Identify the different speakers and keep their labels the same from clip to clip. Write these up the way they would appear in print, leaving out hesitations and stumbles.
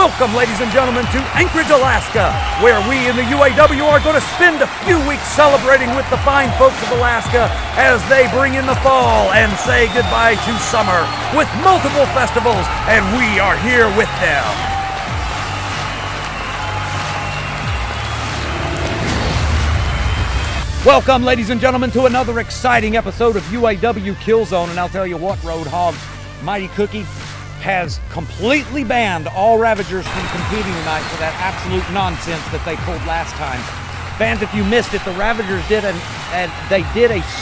Speaker 1: Welcome, ladies and gentlemen, to Anchorage, Alaska, where we in the UAW are going to spend a few weeks celebrating with the fine folks of Alaska as they bring in the fall and say goodbye to summer with multiple festivals, and we are here with them. Welcome, ladies and gentlemen, to another exciting episode of UAW Killzone, and I'll tell you what, Roadhog, Mighty Cookie has completely banned all Ravagers from competing tonight for that absolute nonsense that they pulled last time. Fans, if you missed it, the Ravagers did a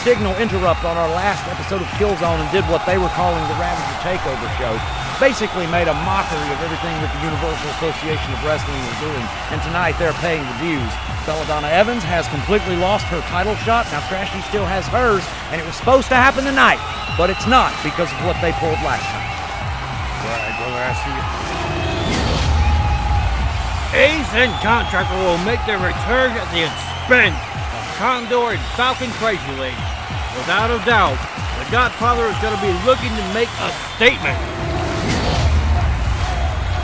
Speaker 1: signal interrupt on our last episode of Killzone and did what they were calling the Ravager Takeover Show. Basically made a mockery of everything that the Universal Association of Wrestling was doing, and tonight they're paying the dues. Belladonna Evans has completely lost her title shot. Now Trashy still has hers, and it was supposed to happen tonight, but it's not because of what they pulled last time.
Speaker 2: Right, brother, I see you. Ace and Contractor will make their return at the expense of Condor and Falcon Crazy League. Without a doubt, the Godfather is going to be looking to make a statement.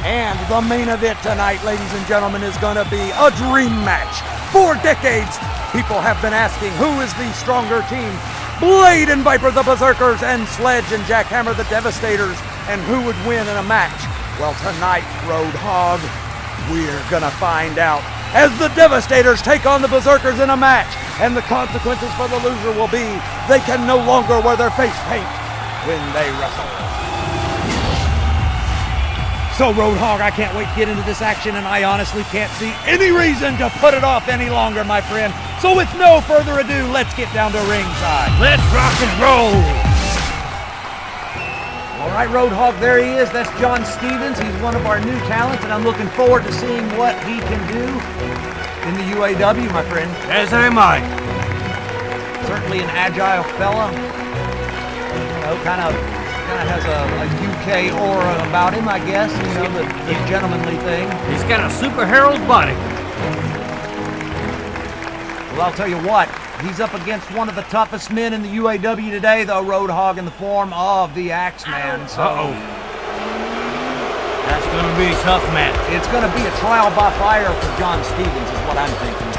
Speaker 1: And the main event tonight, ladies and gentlemen, is going to be a dream match. For decades, people have been asking who is the stronger team. Blade and Viper, the Berserkers, and Sledge and Jackhammer, the Devastators, and who would win in a match? Well, tonight, Roadhog, we're gonna find out as the Devastators take on the Berserkers in a match, and the consequences for the loser will be they can no longer wear their face paint when they wrestle. So, Roadhog, I can't wait to get into this action, and I honestly can't see any reason to put it off any longer, my friend. So with no further ado, let's get down to ringside.
Speaker 2: Let's rock and roll!
Speaker 1: All right, Roadhog, there he is. That's John Stevens. He's one of our new talents, and I'm looking forward to seeing what he can do in the UAW, my friend.
Speaker 2: As am I.
Speaker 1: Certainly an agile fella. You know, kind of has a UK aura about him, I guess. You know, the gentlemanly thing.
Speaker 2: He's got a superhero's body.
Speaker 1: Well, I'll tell you what, he's up against one of the toughest men in the UAW today, though, Roadhog, in the form of the Axeman. So
Speaker 2: that's going to be a tough match.
Speaker 1: It's going to be a trial by fire for John Stevens, is what I'm thinking.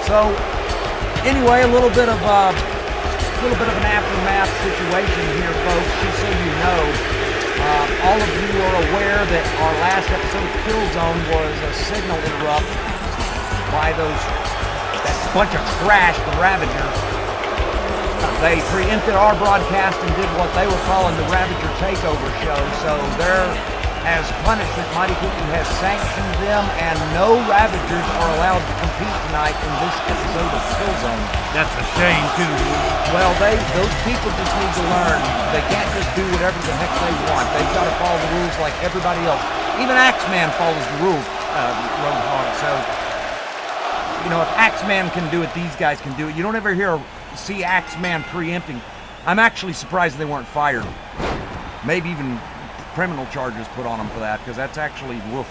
Speaker 1: So, anyway, a little bit of an aftermath situation here, folks. Just so you know, all of you are aware that our last episode of Killzone was a signal interrupt by that bunch of trash, the Ravagers. They preempted our broadcast and did what they were calling the Ravager Takeover Show. So there, as punishment, Mighty Cookie has sanctioned them, and no Ravagers are allowed to compete tonight in this episode of Killzone.
Speaker 2: That's a shame, too.
Speaker 1: Well, those people just need to learn. They can't just do whatever the heck they want. They've got to follow the rules like everybody else. Even Axeman follows the rules, Roadhog. So, you know, if Axeman can do it, these guys can do it. You don't ever see Axeman preempting. I'm actually surprised they weren't fired. Maybe even criminal charges put on them for that, because that's actually woof.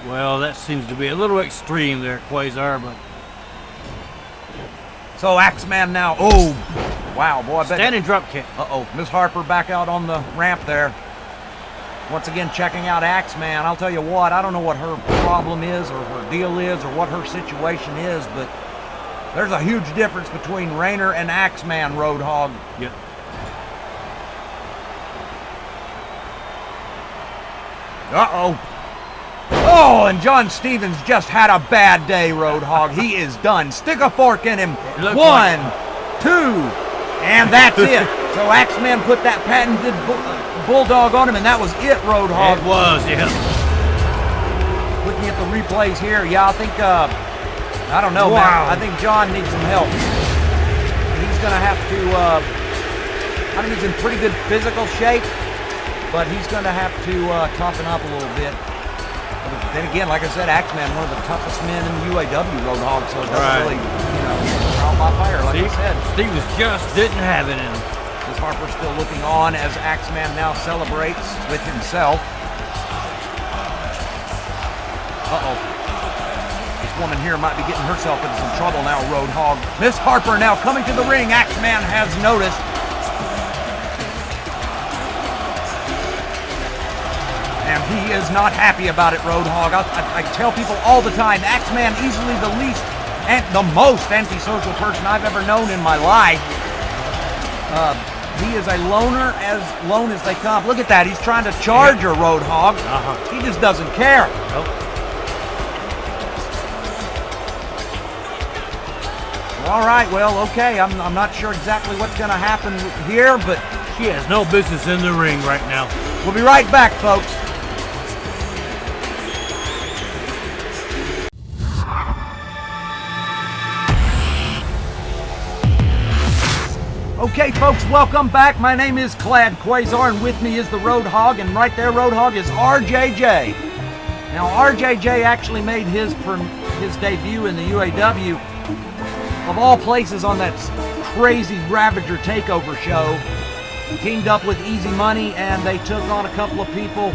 Speaker 2: Well, that seems to be a little extreme there, Quasar, but...
Speaker 1: So Axeman now, oh, wow, boy, I bet...
Speaker 2: Standing drop kick.
Speaker 1: Uh-oh, Miss Harper back out on the ramp there. Once again, checking out Axeman. I'll tell you what, I don't know what her problem is or her deal is or what her situation is, but there's a huge difference between Rainer and Axeman, Roadhog.
Speaker 2: Yeah.
Speaker 1: Uh-oh. Oh, and John Stevens just had a bad day, Roadhog. He is done. Stick a fork in him. 1, 2, and that's it. So Axeman put that patented bulldog on him, and that was it, Roadhog.
Speaker 2: It was, yeah.
Speaker 1: Looking at the replays here, yeah, I think, I don't know, man. I think John needs some help. He's going to have to, I think he's in pretty good physical shape, but he's going to have to toughen up a little bit. But then again, like I said, Axeman, one of the toughest men in the UAW, Roadhog, so it doesn't really, you know, trial by fire, like I said.
Speaker 2: Stevens just didn't have it in him.
Speaker 1: Miss Harper still looking on as Axeman now celebrates with himself. Uh-oh. This woman here might be getting herself into some trouble now, Roadhog. Miss Harper now coming to the ring. Axeman has noticed. He is not happy about it, Roadhog. I tell people all the time, Axeman easily the least and the most antisocial person I've ever known in my life. He is a loner as lone as they come. Look at that. He's trying to charge her, Roadhog. He just doesn't care.
Speaker 2: Nope.
Speaker 1: All right, well, okay. I'm not sure exactly what's going to happen here, but
Speaker 2: She has no business in the ring right now.
Speaker 1: we'll be right back, folks. Okay, folks, welcome back. My name is Clad Quasar, and with me is the Roadhog, and right there, Roadhog, is RJJ. Now, RJJ actually made his debut in the UAW, of all places, on that crazy Ravager takeover show. Teamed up with Easy Money, and they took on a couple of people.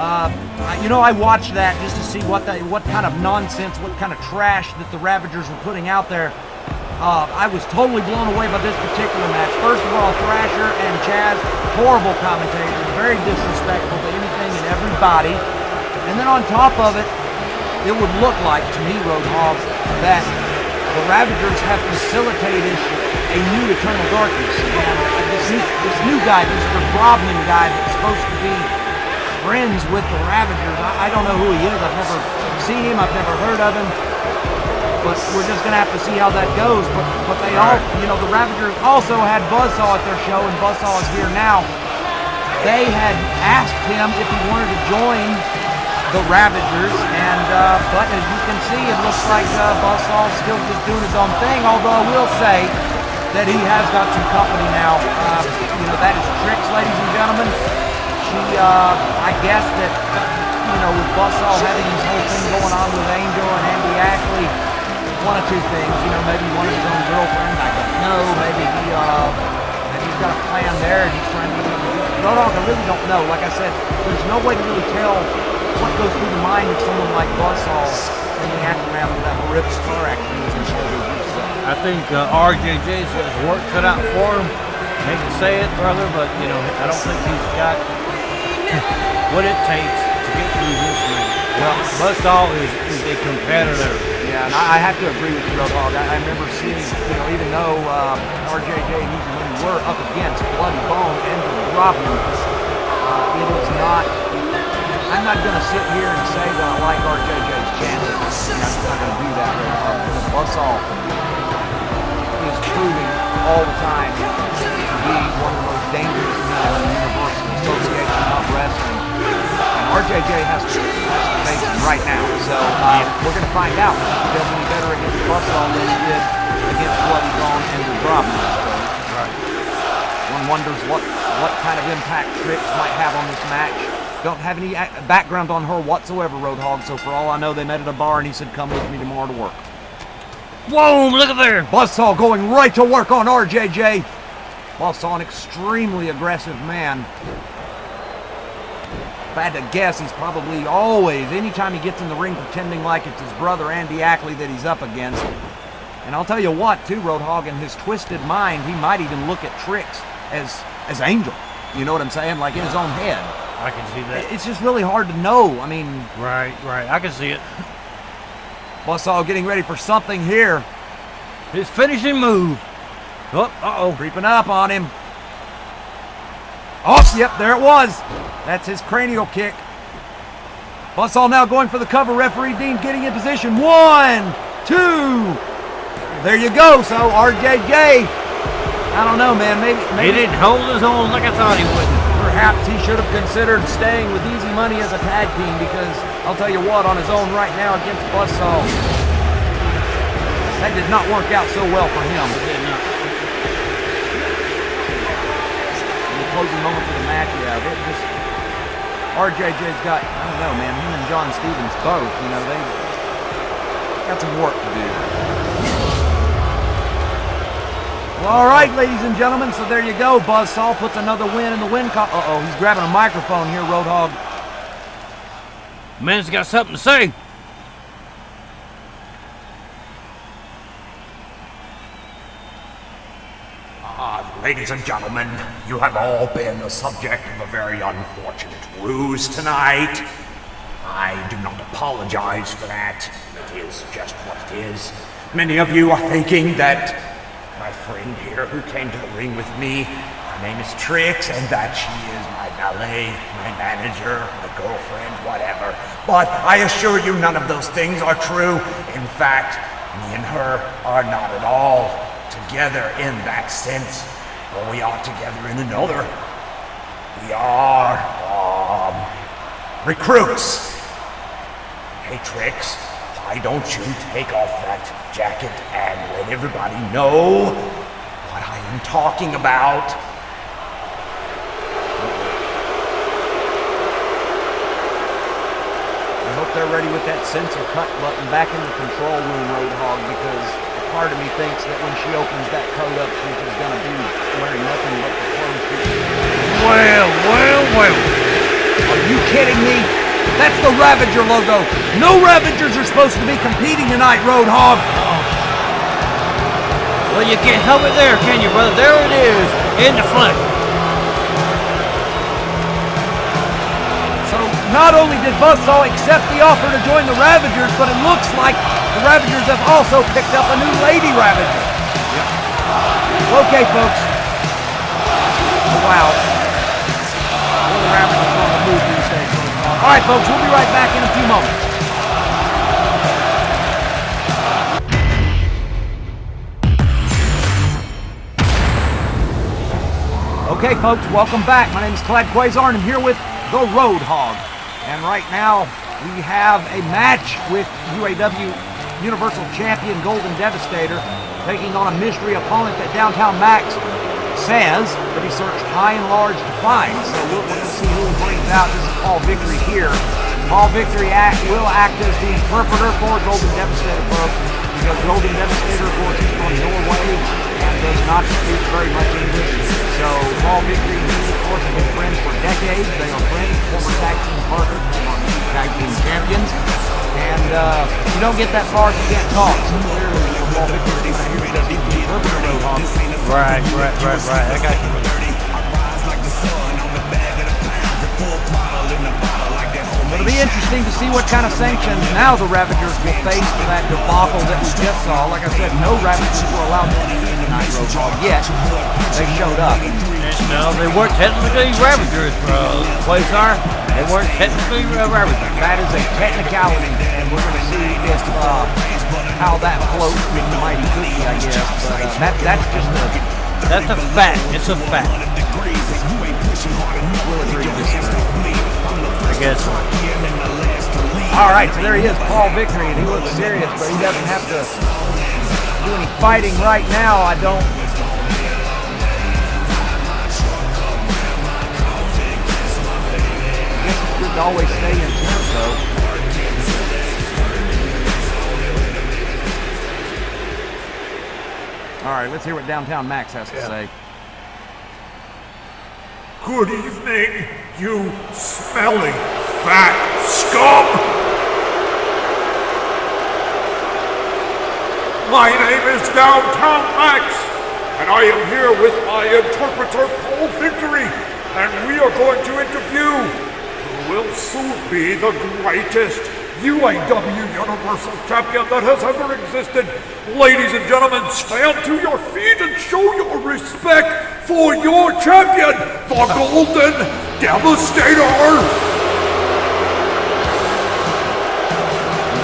Speaker 1: I watched that just to see what kind of nonsense, what kind of trash that the Ravagers were putting out there. I was totally blown away by this particular match. First of all, Thrasher and Chaz, horrible commentators, very disrespectful to anything and everybody. And then on top of it, it would look like, to me, Roadhog, that the Ravagers have facilitated a new Eternal Darkness. And this new guy, Mr. Brobman guy, that's supposed to be friends with the Ravagers, I don't know who he is. I've never seen him. I've never heard of him. But we're just going to have to see how that goes. But they all, the Ravagers also had Buzzsaw at their show, and Buzzsaw is here now. They had asked him if he wanted to join the Ravagers, but as you can see, it looks like Buzzsaw's still just doing his own thing, although I will say that he has got some company now. That is Trix, ladies and gentlemen. She, I guess that, with Buzzsaw having this whole thing going on with Angel and Andy Ackley, one of two things, maybe one of his own girlfriends, I don't know, maybe he's got a plan there and he's trying to get Roadhog, I really don't know. Like I said, there's no way to really tell what goes through the mind of someone like Buzzsaw in the aftermath of that horrific car accident.
Speaker 2: I think RJJ's got his work cut out for him. Hate to say it, brother, but I don't think he's got what it takes to get through this ring. Well, Buzzsaw is a competitor.
Speaker 1: Yeah, and I have to agree with you, Roadhog. I remember seeing, even though RJJ and Easy Money were up against Bloody Bone and Robin, it is not. I'm not going to sit here and say that I like RJJ's chances. I'm not going to do that, Roadhog. Buzzsaw is proving all the time to be one of the most dangerous men in the Universal Association of Wrestling. And RJJ has to face him right now. So we're going to find out if he does any better against Buzzsaw than he did against Bloody Bone and Robin, I suppose.
Speaker 2: Right.
Speaker 1: One wonders what kind of impact Trix might have on this match. Don't have any background on her whatsoever, Roadhog, so for all I know, they met at a bar and he said, come with me tomorrow to work.
Speaker 2: Whoa, look at there!
Speaker 1: Buzzsaw going right to work on RJJ. Buzzsaw, an extremely aggressive man. If I had to guess, he's probably always, anytime he gets in the ring, pretending like it's his brother Andy Ackley that he's up against. And I'll tell you what, too, Roadhog, in his twisted mind, he might even look at Trix as Angel. You know what I'm saying? Like in his own head.
Speaker 2: I can see that.
Speaker 1: It's just really hard to know. I mean...
Speaker 2: Right. I can see it.
Speaker 1: Buzzsaw getting ready for something here.
Speaker 2: His finishing move.
Speaker 1: Uh-oh. Creeping up on him. Oh, yep, there it was. That's his cranial kick. Buzzsaw now going for the cover. Referee Dean getting in position. 1, 2. There you go. So RJJ, I don't know, man. Maybe
Speaker 2: he didn't hold his own like I thought he would.
Speaker 1: Perhaps he should have considered staying with Easy Money as a tag team, because I'll tell you what, on his own right now against Buzzsaw, that did not work out so well for him.
Speaker 2: It did not.
Speaker 1: In the closing moments of the match, RJJ's got, I don't know, man, him and John Stevens both, they got some work to do. Well, all right, ladies and gentlemen, so there you go. Buzzsaw puts another win in the win column. Uh-oh, he's grabbing a microphone here, Roadhog.
Speaker 2: Man's got something to say.
Speaker 3: Ladies and gentlemen, you have all been the subject of a very unfortunate ruse tonight. I do not apologize for that. It is just what it is. Many of you are thinking that my friend here who came to the ring with me, her name is Trix, and that she is my valet, my manager, my girlfriend, whatever. But I assure you none of those things are true. In fact, me and her are not at all together in that sense. But we are together in another. We are, recruits. Hey, Trix, why don't you take off that jacket and let everybody know what I am talking about?
Speaker 1: I hope they're ready with that censor cut button back in the control room, Roadhog, because part of me thinks that when she opens that code up, she's just gonna be wearing nothing but the clothes.
Speaker 2: Well.
Speaker 1: Are you kidding me? That's the Ravager logo. No Ravagers are supposed to be competing tonight, Roadhog.
Speaker 2: Well, you can't help it there, can you, brother? There it is, in the front.
Speaker 1: So not only did Buzzsaw accept the offer to join the Ravagers, but it looks like the Ravagers have also picked up a new Lady Ravager. Yep. Okay, folks. Oh, wow. Well, the Ravagers are on the move these days. All right, folks, we'll be right back in a few moments. Okay, folks, welcome back. My name is Clad Quasar, and I'm here with the Roadhog. And right now, we have a match with UAW Universal Champion Golden Devastator taking on a mystery opponent that Downtown Max says that he searched high and large to find. So we'll see who he brings out. This is Paul Victory here. Paul Victory will act as the interpreter for Golden Devastator, folks, because Golden Devastator, of course, is from Norway and does not speak very much English. So Paul Victory and he, of course, have been friends for decades. They are friends, former tag team partners, former tag team champions. And you don't get that far if you can't talk. So clearly, Paul Victory is here because he's the interpreter, Roadhog.
Speaker 2: Right. I got you.
Speaker 1: It'll be interesting to see what kind of sanctions now the Ravagers will face for that debacle that we just saw. Like I said, no Ravagers were allowed to compete tonight, Roadhog, yet they showed up.
Speaker 2: No, they weren't technically Ravagers, Quasar. They weren't technically Ravagers.
Speaker 1: That is a technicality, and we're going to see if how that floats with the Mighty Cookie, I guess. But that's just
Speaker 2: that's a fact. It's a fact.
Speaker 1: We'll agree to disagree.
Speaker 2: I guess so.
Speaker 1: All right, so there he is, Paul Victory, and he looks serious, but he doesn't have to do any fighting right now, I don't. I guess it's good to always stay intense, though. All right, let's hear what Downtown Max has to say.
Speaker 3: Good evening, you smelly, fat scum! My name is Downtown Max, and I am here with my interpreter, Paul Victory, and we are going to interview who will soon be the greatest UAW Universal Champion that has ever existed. Ladies and gentlemen, stand to your feet and show your respect for your champion, the Golden Devastator!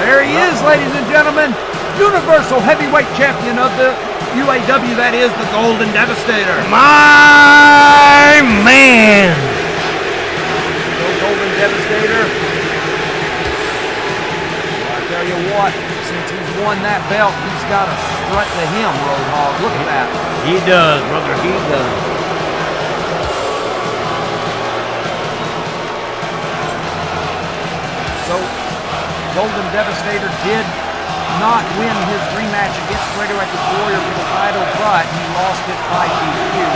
Speaker 1: There he is, ladies and gentlemen, Universal Heavyweight Champion of the UAW, that is the Golden Devastator.
Speaker 2: My man!
Speaker 1: So Golden Devastator, tell you what, since he's won that belt, he's got a strut to him, Roadhog. Look at that.
Speaker 2: He does, brother. He does.
Speaker 1: So, Golden Devastator did not win his rematch against Radioactive Warrior for the title, but he lost it by DQ.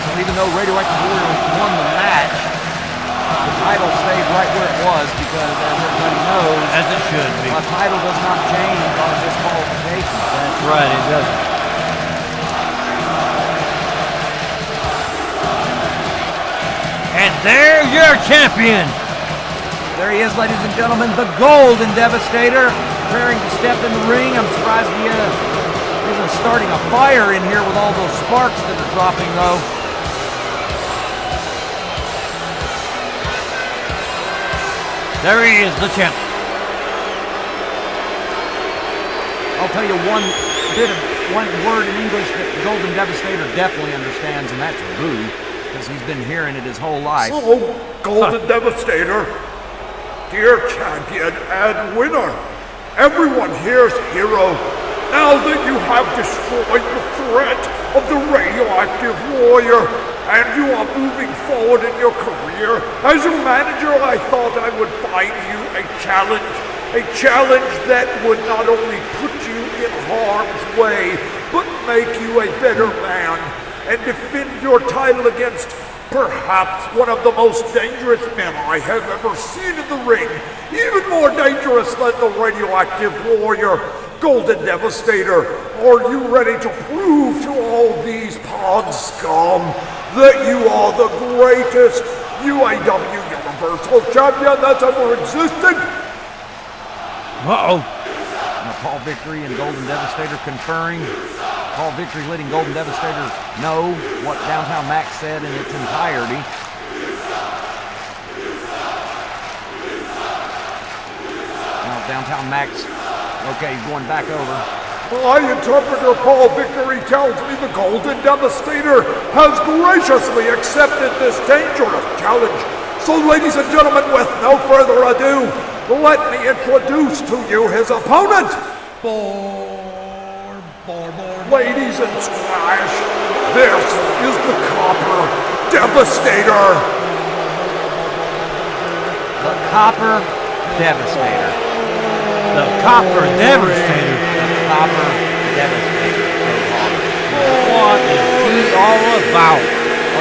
Speaker 1: So even though Radioactive Warrior won the match, the title stayed right where it was because, as everybody knows,
Speaker 2: as it should be,
Speaker 1: a title does not change on disqualification.
Speaker 2: That's right, it doesn't. there's your champion.
Speaker 1: There he is, ladies and gentlemen, the Golden Devastator, preparing to step in the ring. I'm surprised he isn't starting a fire in here with all those sparks that are dropping, though.
Speaker 2: There he is, the champ.
Speaker 1: I'll tell you one word in English that Golden Devastator definitely understands, and that's boo, because he's been hearing it his whole life.
Speaker 3: So, Golden Devastator, dear champion and winner, everyone here's hero. Now that you have destroyed the threat of the radioactive warrior, and you are moving forward in your career, as your manager, I thought I would find you a challenge that would not only put you in harm's way, but make you a better man, and defend your title against perhaps one of the most dangerous men I have ever seen in the ring, even more dangerous than the radioactive warrior. Golden Devastator, are you ready to prove to all these pod scum that you are the greatest UAW Universal Champion that's ever existed?
Speaker 2: Uh-oh.
Speaker 1: Paul Victory and Golden Devastator conferring. Paul Victory letting Golden Devastator know what Downtown Max said in its entirety. Now Downtown Max, okay, going back over.
Speaker 3: My interpreter Paul Victory tells me the Golden Devastator has graciously accepted this dangerous challenge. So ladies and gentlemen, with no further ado, let me introduce to you his opponent. Ladies and squash, this is the Copper Devastator.
Speaker 1: The Copper Devastator.
Speaker 2: The Copper Devastator.
Speaker 1: The Copper Devastator.
Speaker 2: What is he all about?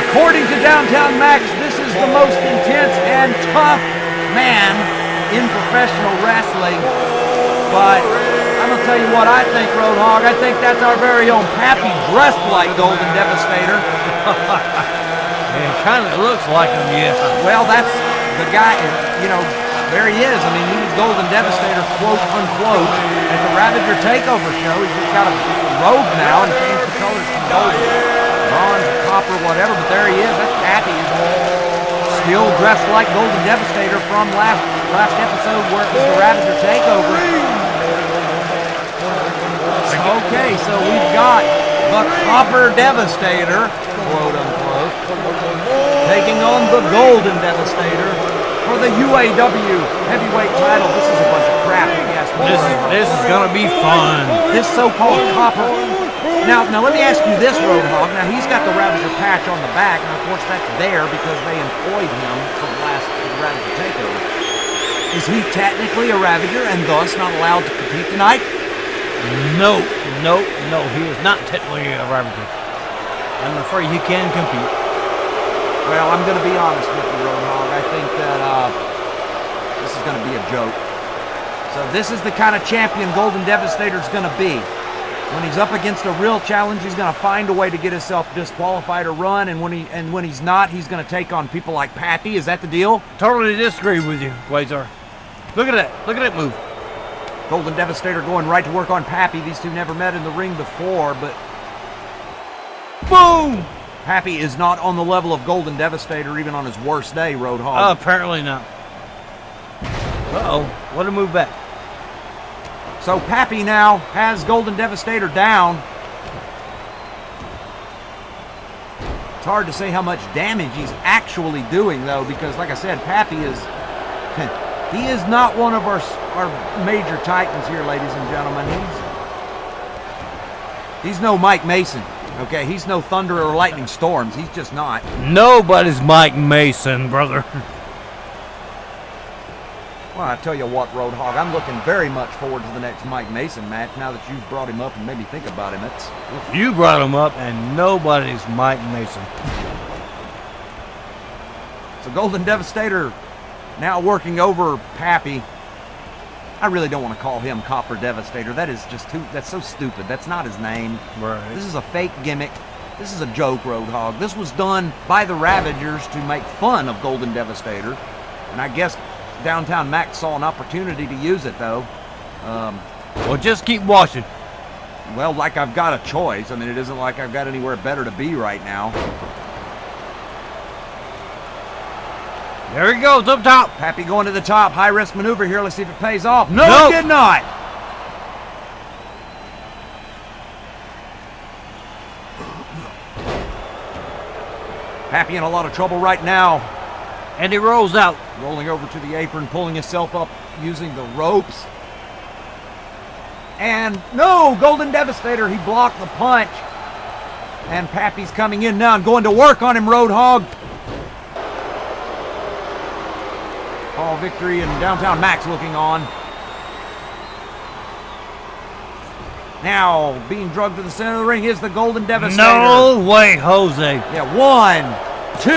Speaker 1: According to Downtown Max, this is the most intense and tough man in professional wrestling. But I'm going to tell you what I think, Roadhog. I think that's our very own Pappy dressed like Golden Devastator.
Speaker 2: It kind of looks like him, yeah.
Speaker 1: Well, that's the guy, you know, there he is. I mean, he was Golden Devastator, quote unquote, at the Ravager Takeover show. He's just got a robe now and changed the colors from golden, bronze, copper, whatever. But there he is. That's Pappy. Still dressed like Golden Devastator from last episode where it was the Ravager Takeover. Okay, so we've got the Copper Devastator, quote unquote, taking on the Golden Devastator for the UAW heavyweight title. This is a bunch of crap, if you ask me.
Speaker 2: This is gonna be fun.
Speaker 1: This so-called Copper. Now let me ask you this, Roadhog. Now he's got the Ravager patch on the back, and of course that's there because they employed him for the Ravager Takeover. Is he technically a Ravager and thus not allowed to compete tonight?
Speaker 2: No, he is not technically a Ravager. I'm afraid he can compete.
Speaker 1: Well, I'm going to be honest with you, Roadhog. I think that this is going to be a joke. So this is the kind of champion Golden Devastator's going to be. When he's up against a real challenge, he's going to find a way to get himself disqualified or run, and when he's not, he's going to take on people like Pappy. Is that the deal?
Speaker 2: Totally disagree with you, Quasar. Look at that. Look at that move.
Speaker 1: Golden Devastator going right to work on Pappy. These two never met in the ring before, but boom! Pappy is not on the level of Golden Devastator even on his worst day, Roadhog.
Speaker 2: Apparently not. Uh-oh. What a move back.
Speaker 1: So Pappy now has Golden Devastator down. It's hard to say how much damage he's actually doing, though, because, like I said, Pappy is... he is not one of our major titans here, ladies and gentlemen. He's no Mike Mason, okay? He's no Thunder or Lightning Storms. He's just not.
Speaker 2: Nobody's Mike Mason, brother.
Speaker 1: Well, I tell you what, Roadhog, I'm looking very much forward to the next Mike Mason match now that you've brought him up and made me think about him.
Speaker 2: You brought him up, and nobody's Mike Mason.
Speaker 1: So Golden Devastator now working over Pappy. I really don't want to call him Copper Devastator. That is just that's so stupid. That's not his name.
Speaker 2: Right.
Speaker 1: This is a fake gimmick. This is a joke, Roadhog. This was done by the Ravagers to make fun of Golden Devastator. And I guess Downtown Max saw an opportunity to use it, though.
Speaker 2: Well, just keep watching.
Speaker 1: Well, like I've got a choice. I mean, it isn't like I've got anywhere better to be right now.
Speaker 2: There he goes, up top.
Speaker 1: Pappy going to the top. High-risk maneuver here. Let's see if it pays off. No,
Speaker 2: Nope.
Speaker 1: it did not. Pappy in a lot of trouble right now.
Speaker 2: And he rolls out.
Speaker 1: Rolling over to the apron, pulling himself up using the ropes. And no, Golden Devastator, he blocked the punch. And Pappy's coming in now and going to work on him, Roadhog. Paul Victory and Downtown Max looking on. Now, being drugged to the center of the ring is the Golden Devastator.
Speaker 2: No way, Jose.
Speaker 1: Yeah, 1, 2,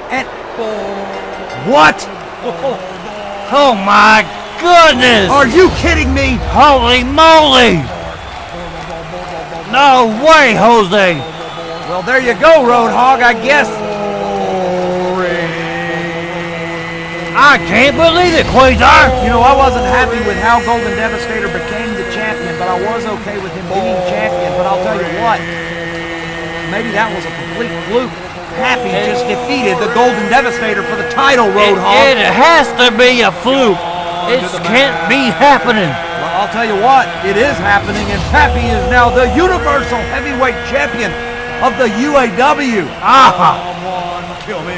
Speaker 1: and... What?
Speaker 2: Oh my goodness!
Speaker 1: Are you kidding me?
Speaker 2: Holy moly! No way, Jose!
Speaker 1: Well, there you go, Roadhog, I guess.
Speaker 2: I can't believe it, Quasar!
Speaker 1: You know, I wasn't happy with how Golden Devastator became the champion, but I was okay with him being champion. But I'll tell you what, maybe that was a complete fluke. Pappy just defeated the Golden Devastator for the title, Roadhog.
Speaker 2: It has to be a fluke. It can't be happening.
Speaker 1: Well, I'll tell you what, it is happening, and Pappy is now the Universal Heavyweight Champion of the UAW.
Speaker 3: Kill me.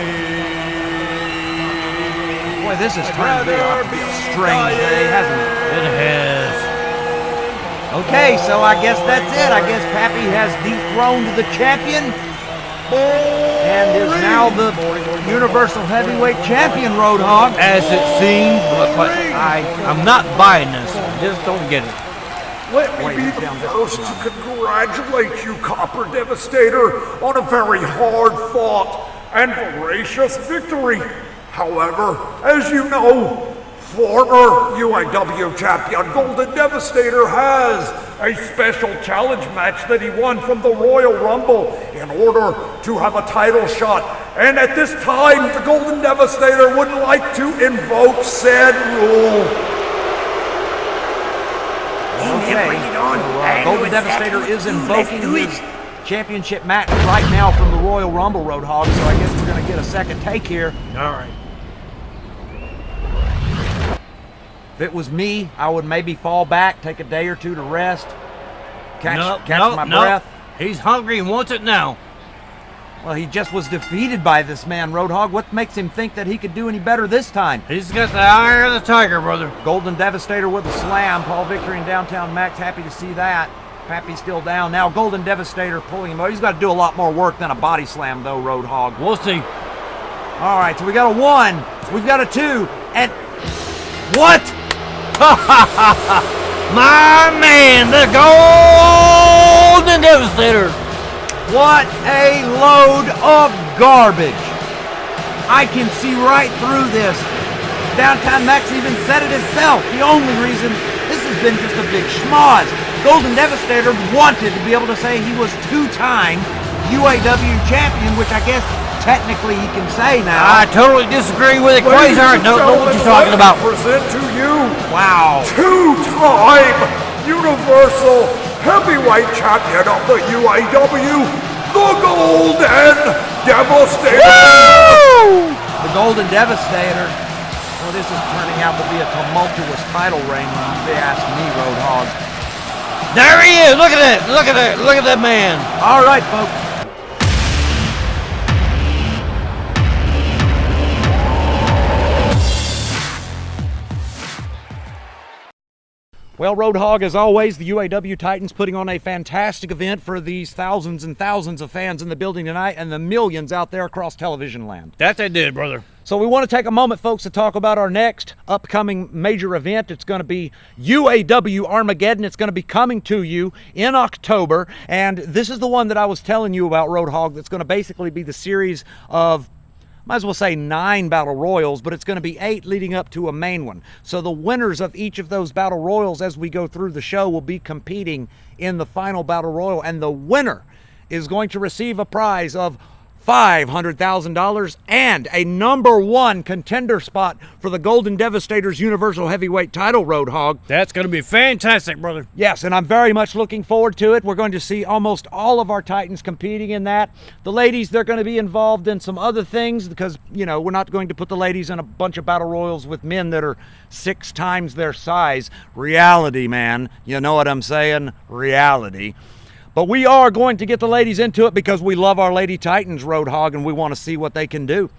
Speaker 1: Boy, this has turned to be a strange day, hasn't it?
Speaker 2: It has.
Speaker 1: Okay, so I guess that's it. I guess Pappy has dethroned the champion and is now the Universal Heavyweight Champion, Roadhog.
Speaker 2: As it seems, but I'm not buying this. I just don't get it.
Speaker 3: Let me be the first to congratulate you, Copper Devastator, on a very hard-fought and voracious victory. However, as you know, former UAW champion Golden Devastator has a special challenge match that he won from the Royal Rumble in order to have a title shot. And at this time, the Golden Devastator would like to invoke said rule.
Speaker 1: Okay, Golden Devastator is invoking his championship match right now from the Royal Rumble, Roadhog, so I guess we're going to get a second take here.
Speaker 2: All right.
Speaker 1: If it was me, I would maybe fall back, take a day or two to rest, catch my breath.
Speaker 2: He's hungry and wants it now.
Speaker 1: Well, he just was defeated by this man, Roadhog. What makes him think that he could do any better this time?
Speaker 2: He's got the eye of the tiger, brother.
Speaker 1: Golden Devastator with a slam. Paul Victory and Downtown Max, happy to see that. Pappy's still down. Now Golden Devastator pulling him out. He's got to do a lot more work than a body slam, though, Roadhog.
Speaker 2: We'll see.
Speaker 1: All right, so we got a 1, we've got a 2, and what?
Speaker 2: My man, the Golden Devastator.
Speaker 1: What a load of garbage. I can see right through this. Downtown Max even said it himself. The only reason this has been just a big schmoz. Golden Devastator wanted to be able to say he was 2-time UAW champion, which I guess technically he can say now.
Speaker 2: I totally disagree with it, Quasar. Know what you're talking about.
Speaker 3: Present to you,
Speaker 1: Wow.
Speaker 3: 2-time Universal Heavyweight Champion of the UAW, the Golden Devastator.
Speaker 2: Woo!
Speaker 1: The Golden Devastator. Well, this is turning out to be a tumultuous title reign, if you ask me, Roadhog.
Speaker 2: There he is. Look at that. Look at that. Look at that man.
Speaker 1: All right, folks. Well, Roadhog, as always, the UAW Titans putting on a fantastic event for these thousands and thousands of fans in the building tonight and the millions out there across television land.
Speaker 2: That they did, brother.
Speaker 1: So we want to take a moment, folks, to talk about our next upcoming major event. It's going to be UAW Armageddon. It's going to be coming to you in October. And this is the one that I was telling you about, Roadhog, that's going to basically be the series of, might as well say 9 battle royals, but it's going to be 8 leading up to a main one. So the winners of each of those battle royals as we go through the show will be competing in the final battle royal, and the winner is going to receive a prize of $500,000 and a #1 contender spot for the Golden Devastators Universal Heavyweight title, Roadhog.
Speaker 2: That's going to be fantastic, brother.
Speaker 1: Yes, and I'm very much looking forward to it. We're going to see almost all of our Titans competing in that. The ladies, they're going to be involved in some other things because, you know, we're not going to put the ladies in a bunch of battle royals with men that are 6 times their size. Reality, man. You know what I'm saying? Reality. But we are going to get the ladies into it because we love our Lady Titans, Roadhog, and we want to see what they can do.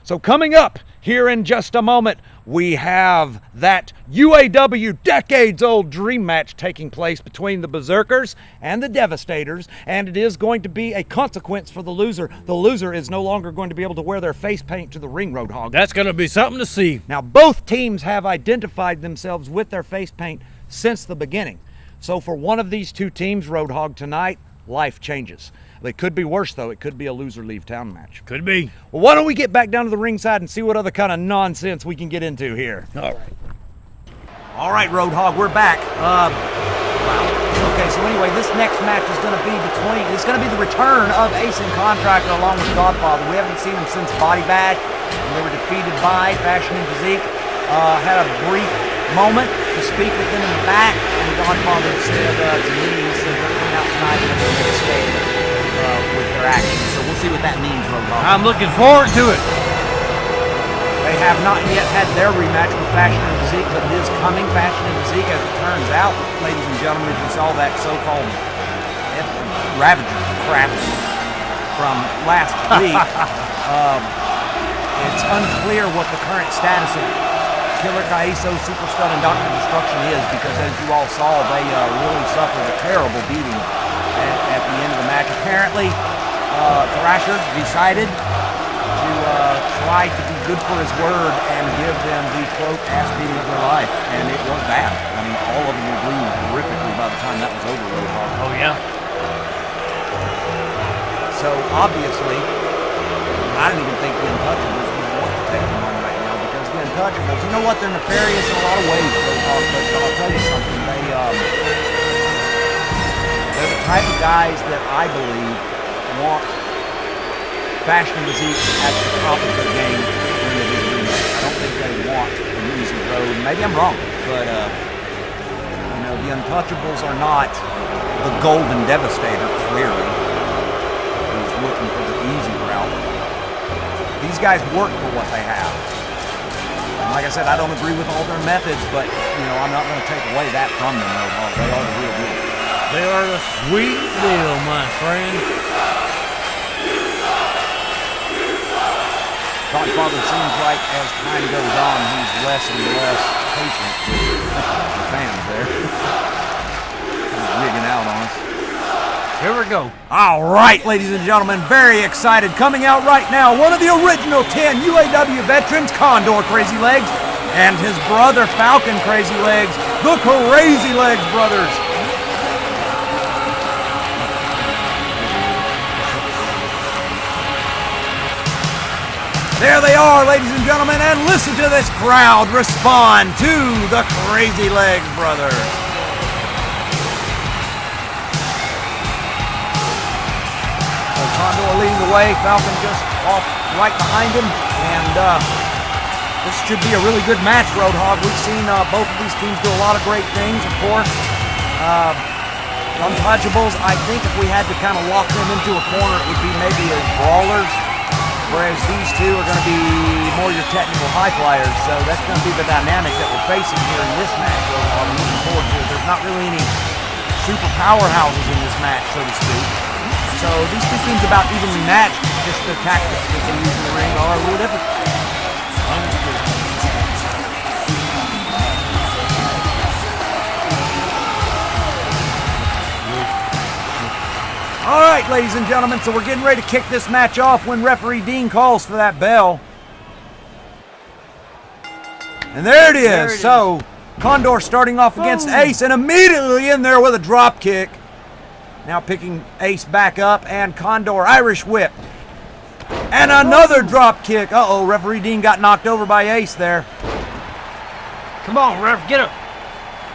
Speaker 1: So coming up here in just a moment, we have that UAW decades-old dream match taking place between the Berserkers and the Devastators, and it is going to be a consequence for the loser. The loser is no longer going to be able to wear their face paint to the ring, Roadhog.
Speaker 2: That's going to be something to see.
Speaker 1: Now, both teams have identified themselves with their face paint since the beginning. So for one of these two teams, Roadhog, tonight, life changes. It could be worse, though. It could be a loser leave town match.
Speaker 2: Could be.
Speaker 1: Well, why don't we get back down to the ringside and see what other kind of nonsense we can get into here. All right, Roadhog, we're back. Wow. Okay, so anyway, this next match is going to be it's going to be the return of Ace and Contractor along with Godfather. We haven't seen them since Body Bash, and they were defeated by Fashion and Physique. Had a brief moment to speak with them in the back, and Godfather said to me, he said they're coming out tonight and they're going to stay with their actions. So we'll see what that means, Roadhog.
Speaker 2: I'm looking forward to it.
Speaker 1: They have not yet had their rematch with Fashion and Physique, but it is coming. Fashion and Physique, as it turns out, ladies and gentlemen, if you saw that so-called Ravager crap from last week, it's unclear what the current status of Killer Kaiso, Super Stun, and Dr. Destruction is, because as you all saw, they really suffered a terrible beating at the end of the match. Apparently, Thrasher decided to try to be good for his word and give them the quote ass beating of their life, and it was bad. I mean, all of them were bleeding horrifically by the time that was over.
Speaker 2: Oh yeah.
Speaker 1: So obviously, I don't even think the Untouchables would want to take them on right now, because the Untouchables, you know what, they're nefarious in a lot of ways, but I'll tell you something, they're the type of guys that I believe want Fashion and Physique at the top of their game when they do the rematch. I don't think they want an easy road. Maybe I'm wrong, but you know, the Untouchables are not the Golden Devastator, clearly, who's looking for the easy route. These guys work for what they have. And like I said, I don't agree with all their methods, but you know, I'm not going to take away that from them. They are the real deal.
Speaker 2: They are the sweet deal, my friend.
Speaker 1: Godfather seems like as time goes on, he's less and less patient with the fans there. Rigging out on us.
Speaker 2: Here we go.
Speaker 1: All right, ladies and gentlemen, very excited. Coming out right now, one of the original 10 UAW veterans, Condor Crazy Legs, and his brother, Falcon Crazy Legs, the Crazy Legs brothers. There they are, ladies and gentlemen, and listen to this crowd respond to the Crazy Legs brothers. So Condor leading the way, Falcon just off right behind him, and this should be a really good match, Roadhog. We've seen both of these teams do a lot of great things, of course. Untouchables, I think if we had to kind of lock them into a corner, it would be maybe as brawlers. Whereas these two are going to be more your technical high flyers, so that's going to be the dynamic that we're facing here in this match. I'm looking forward to it. There's not really any super powerhouses in this match, so to speak. So these two teams about evenly matched, just the tactics that they use in the ring are a little different. All right, ladies and gentlemen, so we're getting ready to kick this match off when referee Dean calls for that bell. And there it is. So Condor starting off against Ace and immediately in there with a drop kick. Now picking Ace back up, and Condor Irish whip. And another drop kick. Uh-oh, referee Dean got knocked over by Ace there.
Speaker 2: Come on, ref, get up.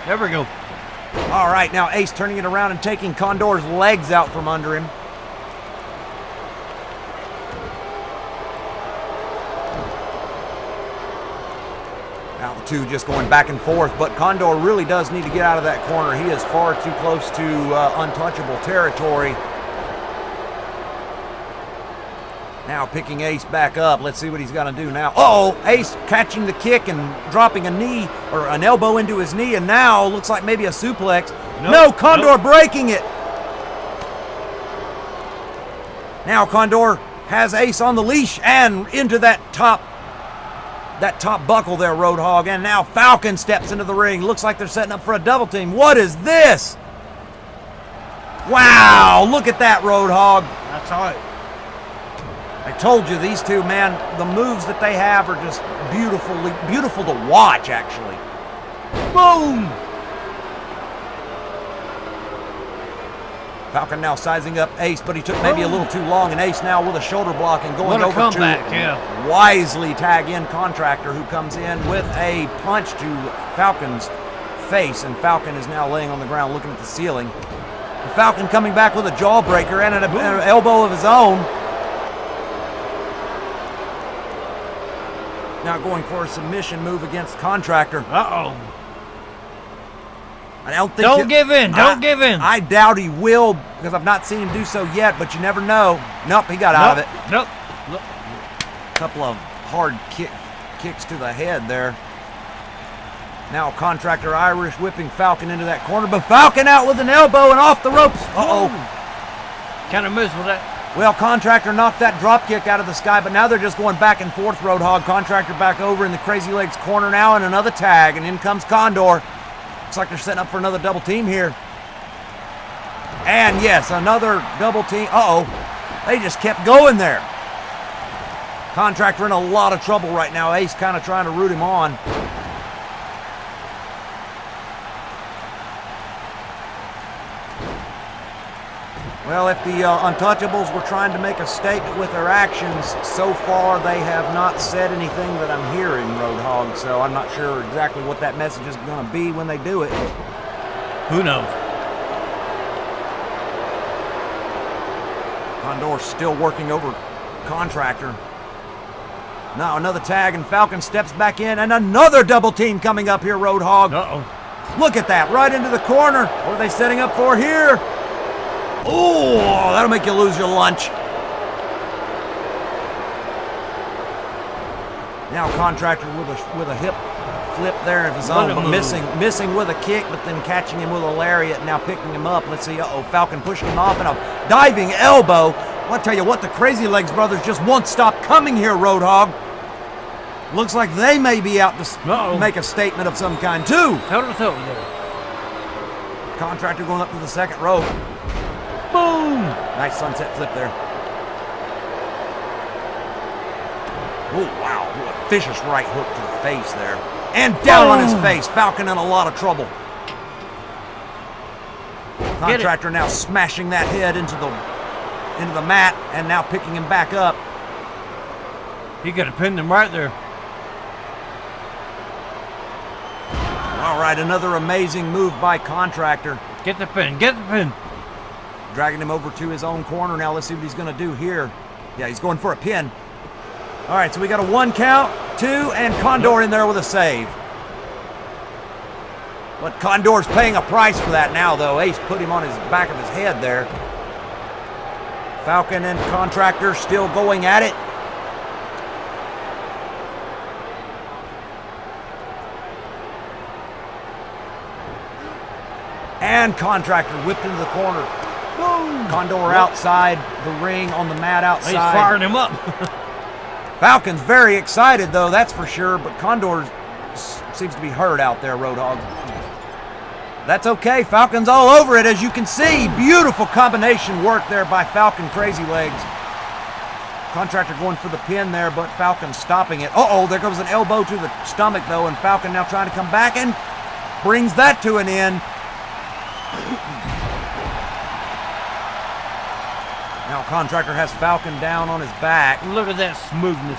Speaker 2: There we go.
Speaker 1: All right, now Ace turning it around and taking Condor's legs out from under him. Now the two just going back and forth, but Condor really does need to get out of that corner. He is far too close to untouchable territory. Now picking Ace back up. Let's see what he's going to do now. Uh-oh, Ace catching the kick and dropping a knee or an elbow into his knee, and now looks like maybe a suplex. No, Condor breaking it. Now Condor has Ace on the leash and into that top buckle there, Roadhog. And now Falcon steps into the ring. Looks like they're setting up for a double team. What is this? Wow, look at that, Roadhog.
Speaker 2: That's all right.
Speaker 1: I told you, these two, man, the moves that they have are just beautiful to watch, actually. Boom! Falcon now sizing up Ace, but he took maybe a little too long, and Ace now with a shoulder block and going over to wisely tag in Contractor, who comes in with a punch to Falcon's face, and Falcon is now laying on the ground looking at the ceiling. The Falcon coming back with a jawbreaker and an elbow of his own. Now going for a submission move against Contractor.
Speaker 2: Uh-oh.
Speaker 1: I don't think
Speaker 2: Don't give in. Don't give in.
Speaker 1: I doubt he will because I've not seen him do so yet, but you never know. Nope, he got out of it.
Speaker 2: Nope.
Speaker 1: A couple of hard kicks to the head there. Now Contractor Irish whipping Falcon into that corner, but Falcon out with an elbow and off the ropes. Uh-oh.
Speaker 2: Kind of missed with that.
Speaker 1: Well, Contractor knocked that drop kick out of the sky, but now they're just going back and forth, Roadhog. Contractor back over in the Crazy Legs corner now, and another tag, and in comes Condor. Looks like they're setting up for another double team here. And yes, another double team. Uh-oh. They just kept going there. Contractor in a lot of trouble right now. Ace kind of trying to root him on. Well, if the Untouchables were trying to make a statement with their actions, so far they have not said anything that I'm hearing, Roadhog, so I'm not sure exactly what that message is going to be when they do it.
Speaker 2: Who knows?
Speaker 1: Condor still working over Contractor. Now another tag, and Falcon steps back in, and another double team coming up here, Roadhog.
Speaker 2: Uh-oh.
Speaker 1: Look at that, right into the corner. What are they setting up for here? Oh, that'll make you lose your lunch. Now Contractor with a hip flip there of his own, but missing with a kick, but then catching him with a lariat, and now picking him up. Let's see, uh-oh, Falcon pushing him off, and a diving elbow. I'll tell you what, the Crazy Legs brothers just won't stop coming here, Roadhog. Looks like they may be out to make a statement of some kind, too.
Speaker 2: Toe-to-toe.
Speaker 1: Contractor going up to the second rope. Boom! Nice sunset flip there. Oh, wow. What a vicious right hook to the face there. And down on his face. Falcon in a lot of trouble. Contractor now smashing that head into the mat and now picking him back up.
Speaker 2: He could have pinned him right there.
Speaker 1: All right, another amazing move by Contractor.
Speaker 2: Get the pin. Get the pin.
Speaker 1: Dragging him over to his own corner. Now let's see what he's going to do here. Yeah, he's going for a pin. All right, so we got a 1 count, 2, and Condor in there with a save. But Condor's paying a price for that now, though. Ace put him on his back of his head there. Falcon and Contractor still going at it. And Contractor whipped into the corner. Boom. Condor outside the ring on the mat outside.
Speaker 2: He's firing him up.
Speaker 1: Falcon's very excited, though, that's for sure, but Condor seems to be hurt out there, Roadhog. That's okay. Falcon's all over it, as you can see. Beautiful combination work there by Falcon Crazy Legs. Contractor going for the pin there, but Falcon stopping it. Uh-oh, there goes an elbow to the stomach, though, and Falcon now trying to come back and brings that to an end. Now Contractor has Falcon down on his back.
Speaker 2: Look at that smoothness.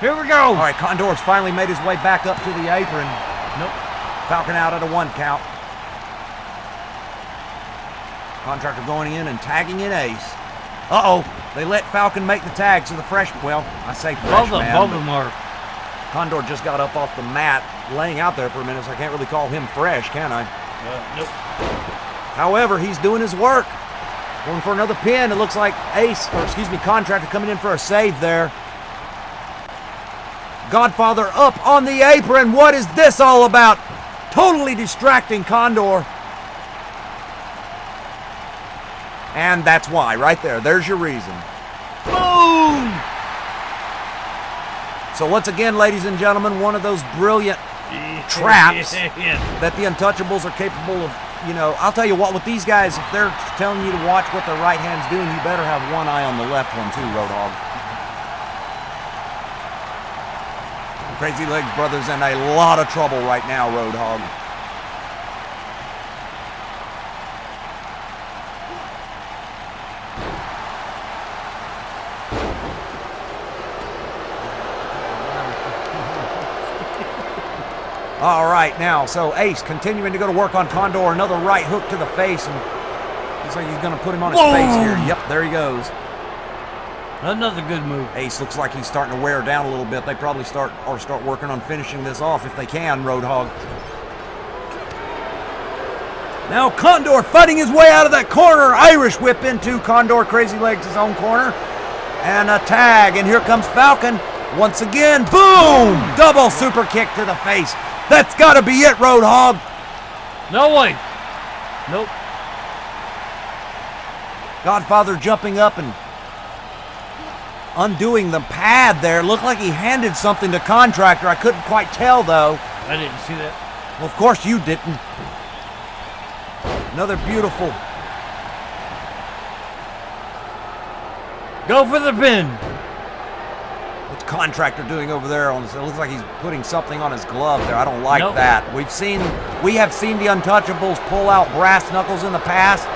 Speaker 2: Here we go.
Speaker 1: All right, Condor's finally made his way back up to the apron.
Speaker 2: Nope.
Speaker 1: Falcon out at a 1 count. Contractor going in and tagging in Ace. Uh-oh, they let Falcon make the tag, so the fresh, well, I say fresh man.
Speaker 2: Both of them are.
Speaker 1: Condor just got up off the mat. laying out there for a minute, so I can't really call him fresh, can I?
Speaker 2: Nope.
Speaker 1: However, he's doing his work. Going for another pin. It looks like Contractor coming in for a save there. Godfather up on the apron. What is this all about? Totally distracting Condor. And that's why, right there. There's your reason. Boom! So once again, ladies and gentlemen, one of those brilliant traps that the Untouchables are capable of. You know, I'll tell you what, with these guys, if they're telling you to watch what their right hand's doing, you better have one eye on the left one too, Roadhog. Crazy Legs brothers in a lot of trouble right now, Roadhog. All right, now, so Ace continuing to go to work on Condor. Another right hook to the face, and looks like he's going to put him on his face here. Yep, there he goes.
Speaker 2: Another good move.
Speaker 1: Ace looks like he's starting to wear down a little bit. They probably start working on finishing this off if they can, Roadhog. Now Condor fighting his way out of that corner. Irish whip into Condor Crazy Legs' own corner. And a tag, and here comes Falcon. Once again, boom! Double super kick to the face. That's got to be it, Roadhog.
Speaker 2: No way. Nope.
Speaker 1: Godfather jumping up and undoing the pad there. Looked like he handed something to Contractor. I couldn't quite tell, though.
Speaker 2: I didn't see that.
Speaker 1: Well, of course you didn't. Another beautiful.
Speaker 2: Go for the pin.
Speaker 1: What's Contractor doing over there? It looks like he's putting something on his glove there. I don't like
Speaker 2: Nope.
Speaker 1: that. We have seen the Untouchables pull out brass knuckles in the past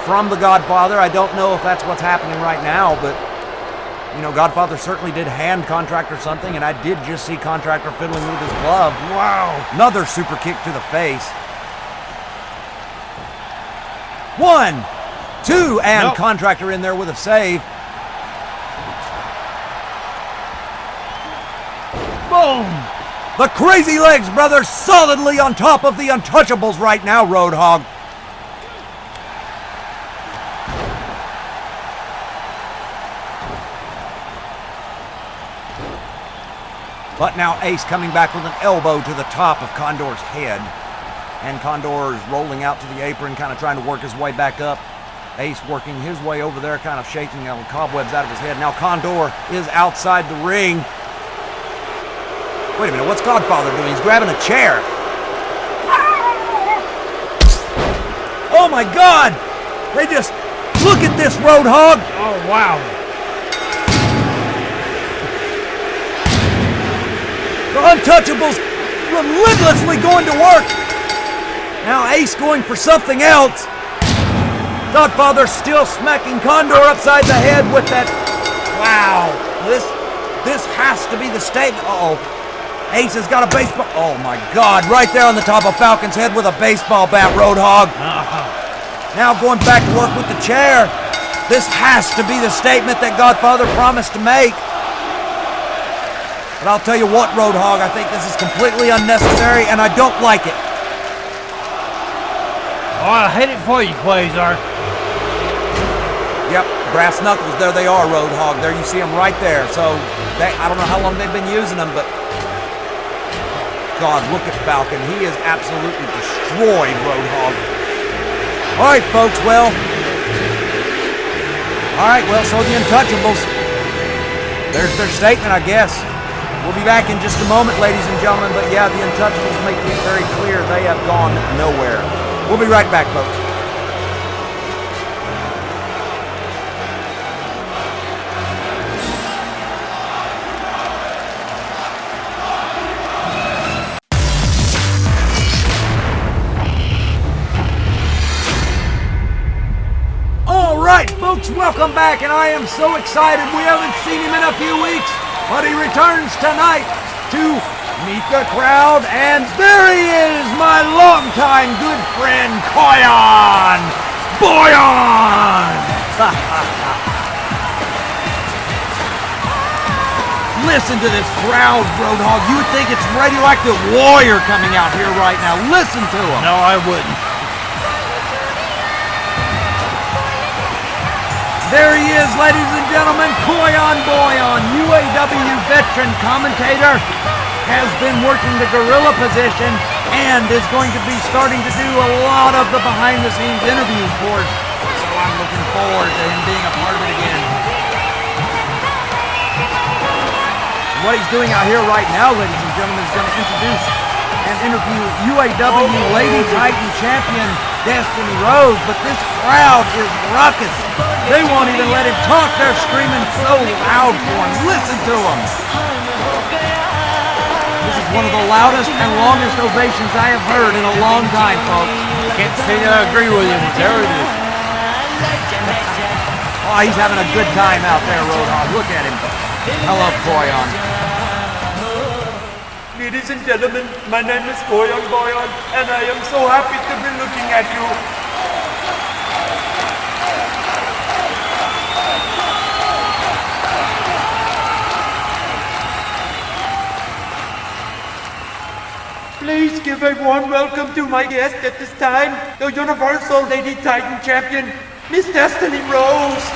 Speaker 1: from the Godfather. I don't know if that's what's happening right now, but you know, Godfather certainly did hand Contractor something, and I did just see Contractor fiddling with his glove. Wow! Another super kick to the face. 1, 2, and
Speaker 2: Nope.
Speaker 1: Contractor in there with a save.
Speaker 2: Boom!
Speaker 1: The Crazy Legs brothers solidly on top of the Untouchables right now, Roadhog. But now Ace coming back with an elbow to the top of Condor's head. And Condor is rolling out to the apron, kind of trying to work his way back up. Ace working his way over there, kind of shaking the cobwebs out of his head. Now Condor is outside the ring. Wait a minute, what's Godfather doing? He's grabbing a chair. Oh my God! They just, look at this, Roadhog!
Speaker 2: Oh, wow.
Speaker 1: The Untouchables relentlessly going to work. Now Ace going for something else. Godfather still smacking Condor upside the head with that. Wow, this has to be the statement. Uh-oh. Ace has got a baseball. Oh my God, right there on the top of Falcon's head with a baseball bat, Roadhog. Now going back to work with the chair. This has to be the statement that Godfather promised to make. But I'll tell you what, Roadhog, I think this is completely unnecessary, and I don't like it.
Speaker 2: Oh, I hate it for you, Quasar.
Speaker 1: Yep, brass knuckles, there they are, Roadhog. There you see them right there. So, I don't know how long they've been using them, but God, look at Falcon. He is absolutely destroyed, Roadhog. All right, folks, well, so the Untouchables, there's their statement, I guess. We'll be back in just a moment, ladies and gentlemen, but yeah, the Untouchables make it very clear they have gone nowhere. We'll be right back, folks. All right, folks, welcome back, and I am so excited. We haven't seen him in a few weeks, but he returns tonight to meet the crowd, and there he is, my longtime good friend, Koyon Boyon! Listen to this crowd, Roadhog. You would think it's Radioactive Warrior coming out here right now. Listen to him.
Speaker 2: No, I wouldn't.
Speaker 1: There he is, ladies and gentlemen. Koyon Boyon, UAW veteran commentator, has been working the gorilla position and is going to be starting to do a lot of the behind-the-scenes interviews for us. So I'm looking forward to him being a part of it again. What he's doing out here right now, ladies and gentlemen, is going to introduce and interview UAW Lady Titan Champion Destiny Rose, but this crowd is ruckus. They won't even let him talk. They're screaming so loud for him. Listen to him. This is one of the loudest and longest ovations I have heard in a long time, folks.
Speaker 2: Can't say that I agree with you. There it is.
Speaker 1: Oh, he's having a good time out there, Roadhog. Look at him. I love Koyon.
Speaker 4: Ladies and gentlemen, my name is Koyon Boyon, and I am so happy to be looking at you. Please give a warm welcome to my guest at this time, the Universal Lady Titan Champion, Miss Destiny Rose.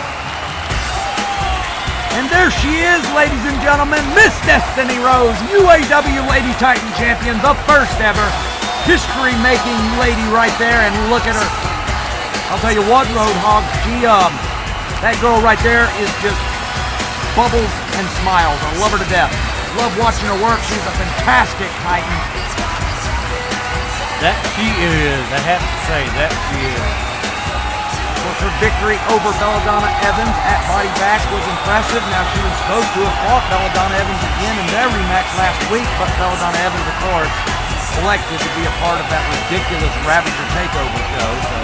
Speaker 1: And there she is, ladies and gentlemen, Miss Destiny Rose, UAW Lady Titan Champion, the first ever history-making lady right there. And look at her. I'll tell you what, Roadhog, that girl right there is just bubbles and smiles. I love her to death. Love watching her work. She's a fantastic Titan.
Speaker 2: That she is. I have to say, that she is.
Speaker 1: Her victory over Belladonna Evans at BODYBASH was impressive. Now, she was supposed to have fought Belladonna Evans again in their rematch last week, but Belladonna Evans, of course, elected to be a part of that ridiculous Ravager takeover show. So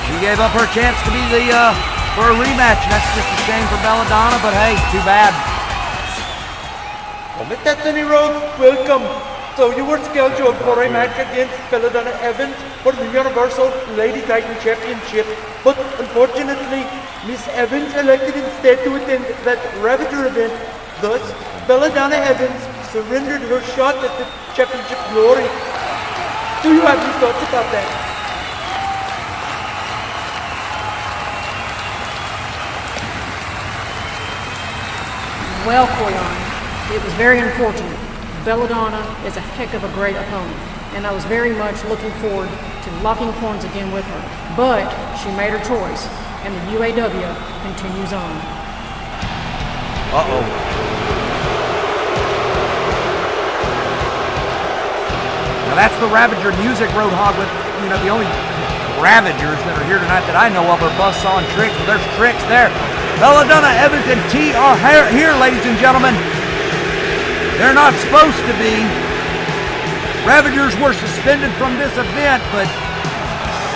Speaker 1: she gave up her chance to be for a rematch. And that's just a shame for Belladonna, but hey, too bad.
Speaker 4: Miss Destiny Rose, welcome. So you were scheduled for a match against Belladonna Evans for the Universal Lady Titan Championship, but unfortunately, Miss Evans elected instead to attend that Ravager event. Thus, Belladonna Evans surrendered her shot at the championship glory. Do you have any thoughts about that?
Speaker 5: Well, Koyon, it was very unfortunate. Belladonna is a heck of a great opponent, and I was very much looking forward to locking horns again with her. But she made her choice, and the UAW continues on.
Speaker 1: Uh-oh. Now that's the Ravager music, Roadhog, with, the only Ravagers that are here tonight that I know of are Buzzsaw and Trix. Well, there's Trix there. Belladonna Evans and T are here, ladies and gentlemen. They're not supposed to be. Ravagers were suspended from this event, but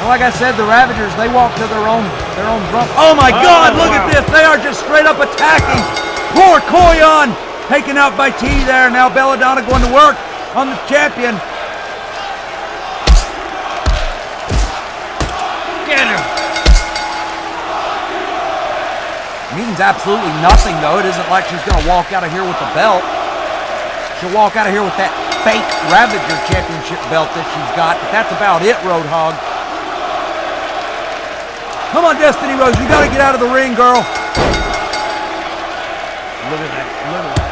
Speaker 1: like I said, the Ravagers, they walk to their own drum. Oh my God, look at this. They are just straight up attacking. Poor Koyon taken out by T there. Now Belladonna going to work on the champion.
Speaker 2: Get him.
Speaker 1: Means absolutely nothing, though. It isn't like she's going to walk out of here with the belt. She'll walk out of here with that fake Ravager Championship belt that she's got, but that's about it, Roadhog. Come on, Destiny Rose, you gotta get out of the ring, girl. Look at that, look at that.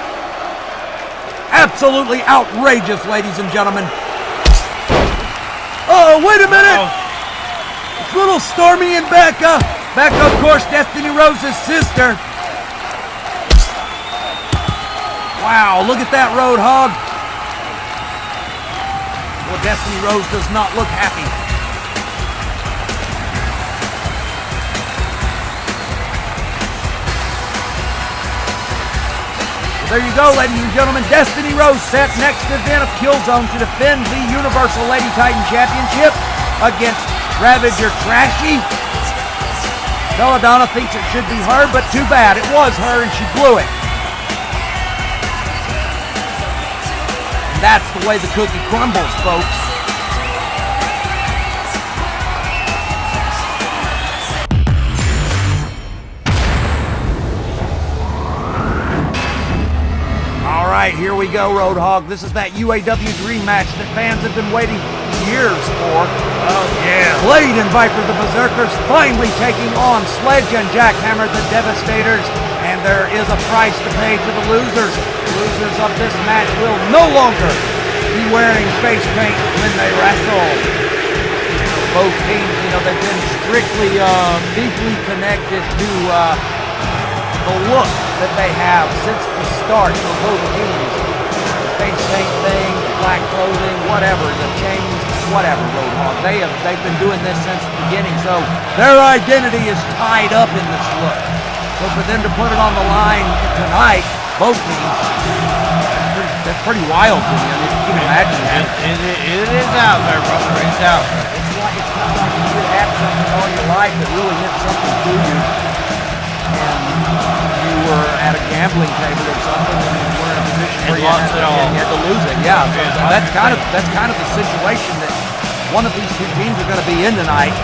Speaker 1: Absolutely outrageous, ladies and gentlemen. Oh, wait a minute. It's little Stormy and Becca. Becca, of course, Destiny Rose's sister. Wow, look at that, Roadhog. Well, Destiny Rose does not look happy. Well, there you go, ladies and gentlemen. Destiny Rose set next event of Killzone to defend the Universal Lady Titan Championship against Ravager Trashy. Belladonna thinks it should be her, but too bad. It was her, and she blew it. That's the way the cookie crumbles, folks. right, here we go, Roadhog. This is that UAW Dream match that fans have been waiting years for.
Speaker 2: Oh, yeah.
Speaker 1: Blade and Viper the Berserkers finally taking on Sledge and Jackhammer the Devastators, and there is a price to pay to the losers. The losers of this match will no longer be wearing face paint when they wrestle. Both teams, they've been strictly, deeply connected to the look that they have since the start for both teams. The face paint thing, the black clothing, whatever, the chains, whatever, Roadhog. They've been doing this since the beginning, so their identity is tied up in this look. So for them to put it on the line tonight, both teams, that's pretty wild to me. I mean, you can imagine that.
Speaker 2: It is out there, brother. It's out there.
Speaker 1: It's not like you had something all your life that really meant something to you, and you were at a gambling table or something, and you were in a position where you had to lose it. Yeah, so that's kind of the situation that one of these two teams are going to be in tonight.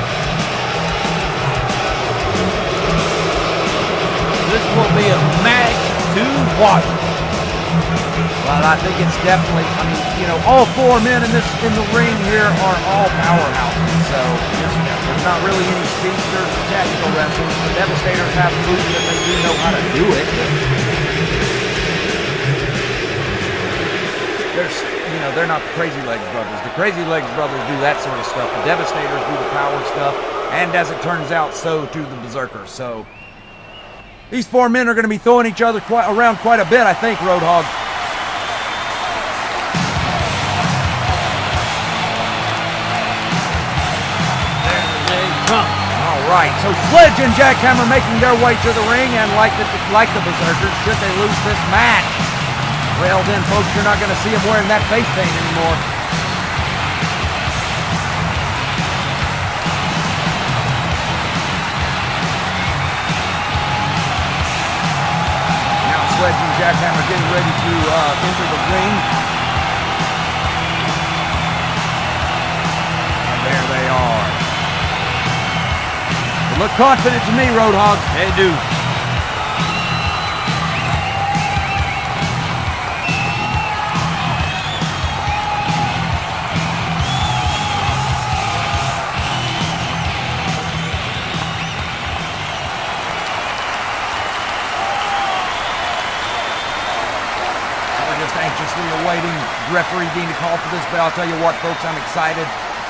Speaker 2: This will be a match to watch.
Speaker 1: Well, I think it's definitely, all four men in the ring here are all powerhouses, so there's not really any speedsters or tactical wrestlers. The Devastators have proven that they do know how to do it. They're not the Crazy Legs brothers. The Crazy Legs brothers do that sort of stuff. The Devastators do the power stuff, and as it turns out, so do the Berserkers. So these four men are going to be throwing each other around quite a bit, I think, Roadhog. Right, so Sledge and Jackhammer making their way to the ring, and like the Berserkers, should they lose this match, well then, folks, you're not going to see them wearing that face paint anymore. Now Sledge and Jackhammer getting ready to enter the ring. And there they are. Look confident to me, Roadhog.
Speaker 2: They do.
Speaker 1: We're just anxiously awaiting referee Dean to call for this, but I'll tell you what, folks, I'm excited.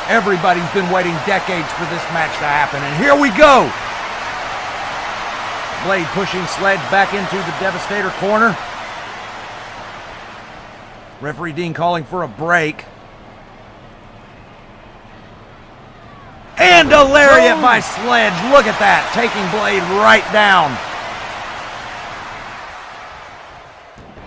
Speaker 1: Everybody's been waiting decades for this match to happen, and here we go! Blade pushing Sledge back into the Devastator corner. Referee Dean calling for a break. And a lariat by Sledge. Look at that, taking Blade right down.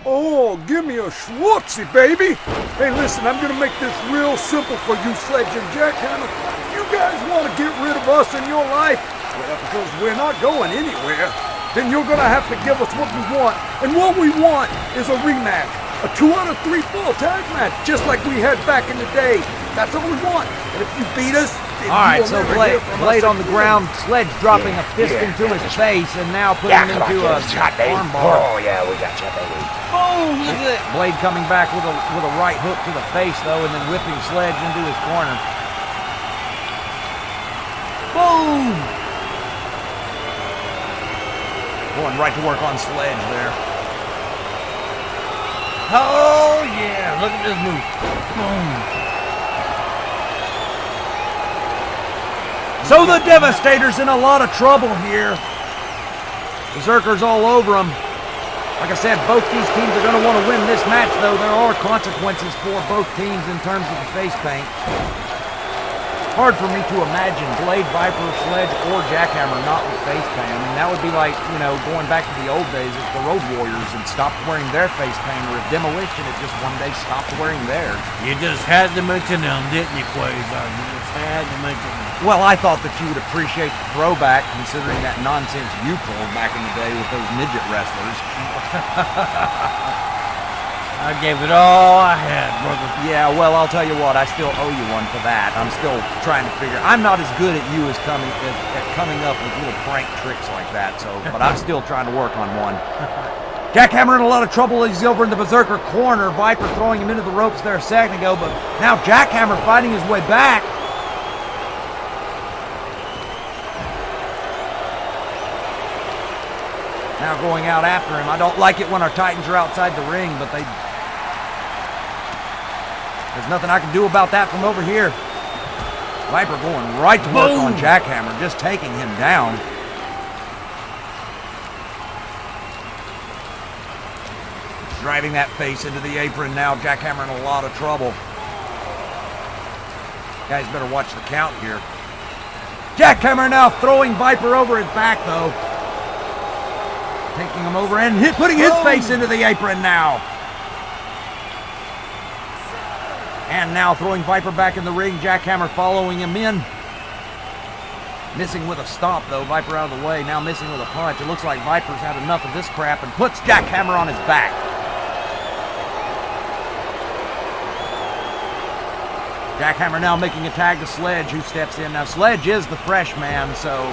Speaker 6: Oh, give me a Schwartzy, baby! Hey, listen, I'm gonna make this real simple for you, Sledge and Jackhammer. If you guys want to get rid of us in your life, well, because we're not going anywhere, then you're gonna have to give us what we want. And what we want is a rematch. A 2 out of 3 fall tag match, just like we had back in the day. That's all we want. And if you beat us, then
Speaker 1: all right, so Blade on the ground, Sledge dropping a fist into his face, and now putting him into a armbar.
Speaker 3: Oh, yeah, we got you, baby.
Speaker 2: Boom! Look at that.
Speaker 1: Blade coming back with a right hook to the face, though, and then whipping Sledge into his corner. Boom! Going right to work on Sledge there.
Speaker 2: Oh, yeah. Look at this move. Boom.
Speaker 1: So the Devastators in a lot of trouble here. Berserkers all over them. Like I said, both these teams are going to want to win this match, though. There are consequences for both teams in terms of the face paint. Hard for me to imagine Blade, Viper, Sledge, or Jackhammer not with face paint. I mean, that would be like, going back to the old days if the Road Warriors had stopped wearing their face paint, or if Demolition had just one day stopped wearing theirs.
Speaker 2: You just had to mention them, didn't you, Quasar? You just had to mention them.
Speaker 1: Well, I thought that you would appreciate the throwback, considering that nonsense you pulled back in the day with those midget wrestlers.
Speaker 2: I gave it all I had, brother.
Speaker 1: Yeah, well, I'll tell you what, I still owe you one for that. I'm still trying to figure. I'm not as good at you as coming up with little prank tricks like that. So, but I'm still trying to work on one. Jackhammer in a lot of trouble. He's over in the Berserker corner. Viper throwing him into the ropes there a second ago, but now Jackhammer fighting his way back. Now going out after him. I don't like it when our Titans are outside the ring, but there's nothing I can do about that from over here. Viper going right to work on Jackhammer, just taking him down. Driving that face into the apron now. Jackhammer in a lot of trouble. Guys better watch the count here. Jackhammer now throwing Viper over his back though. Taking him over and putting his face into the apron now. And now throwing Viper back in the ring. Jackhammer following him in. Missing with a stomp though. Viper out of the way. Now missing with a punch. It looks like Viper's had enough of this crap and puts Jackhammer on his back. Jackhammer now making a tag to Sledge, who steps in. Now Sledge is the fresh man, so...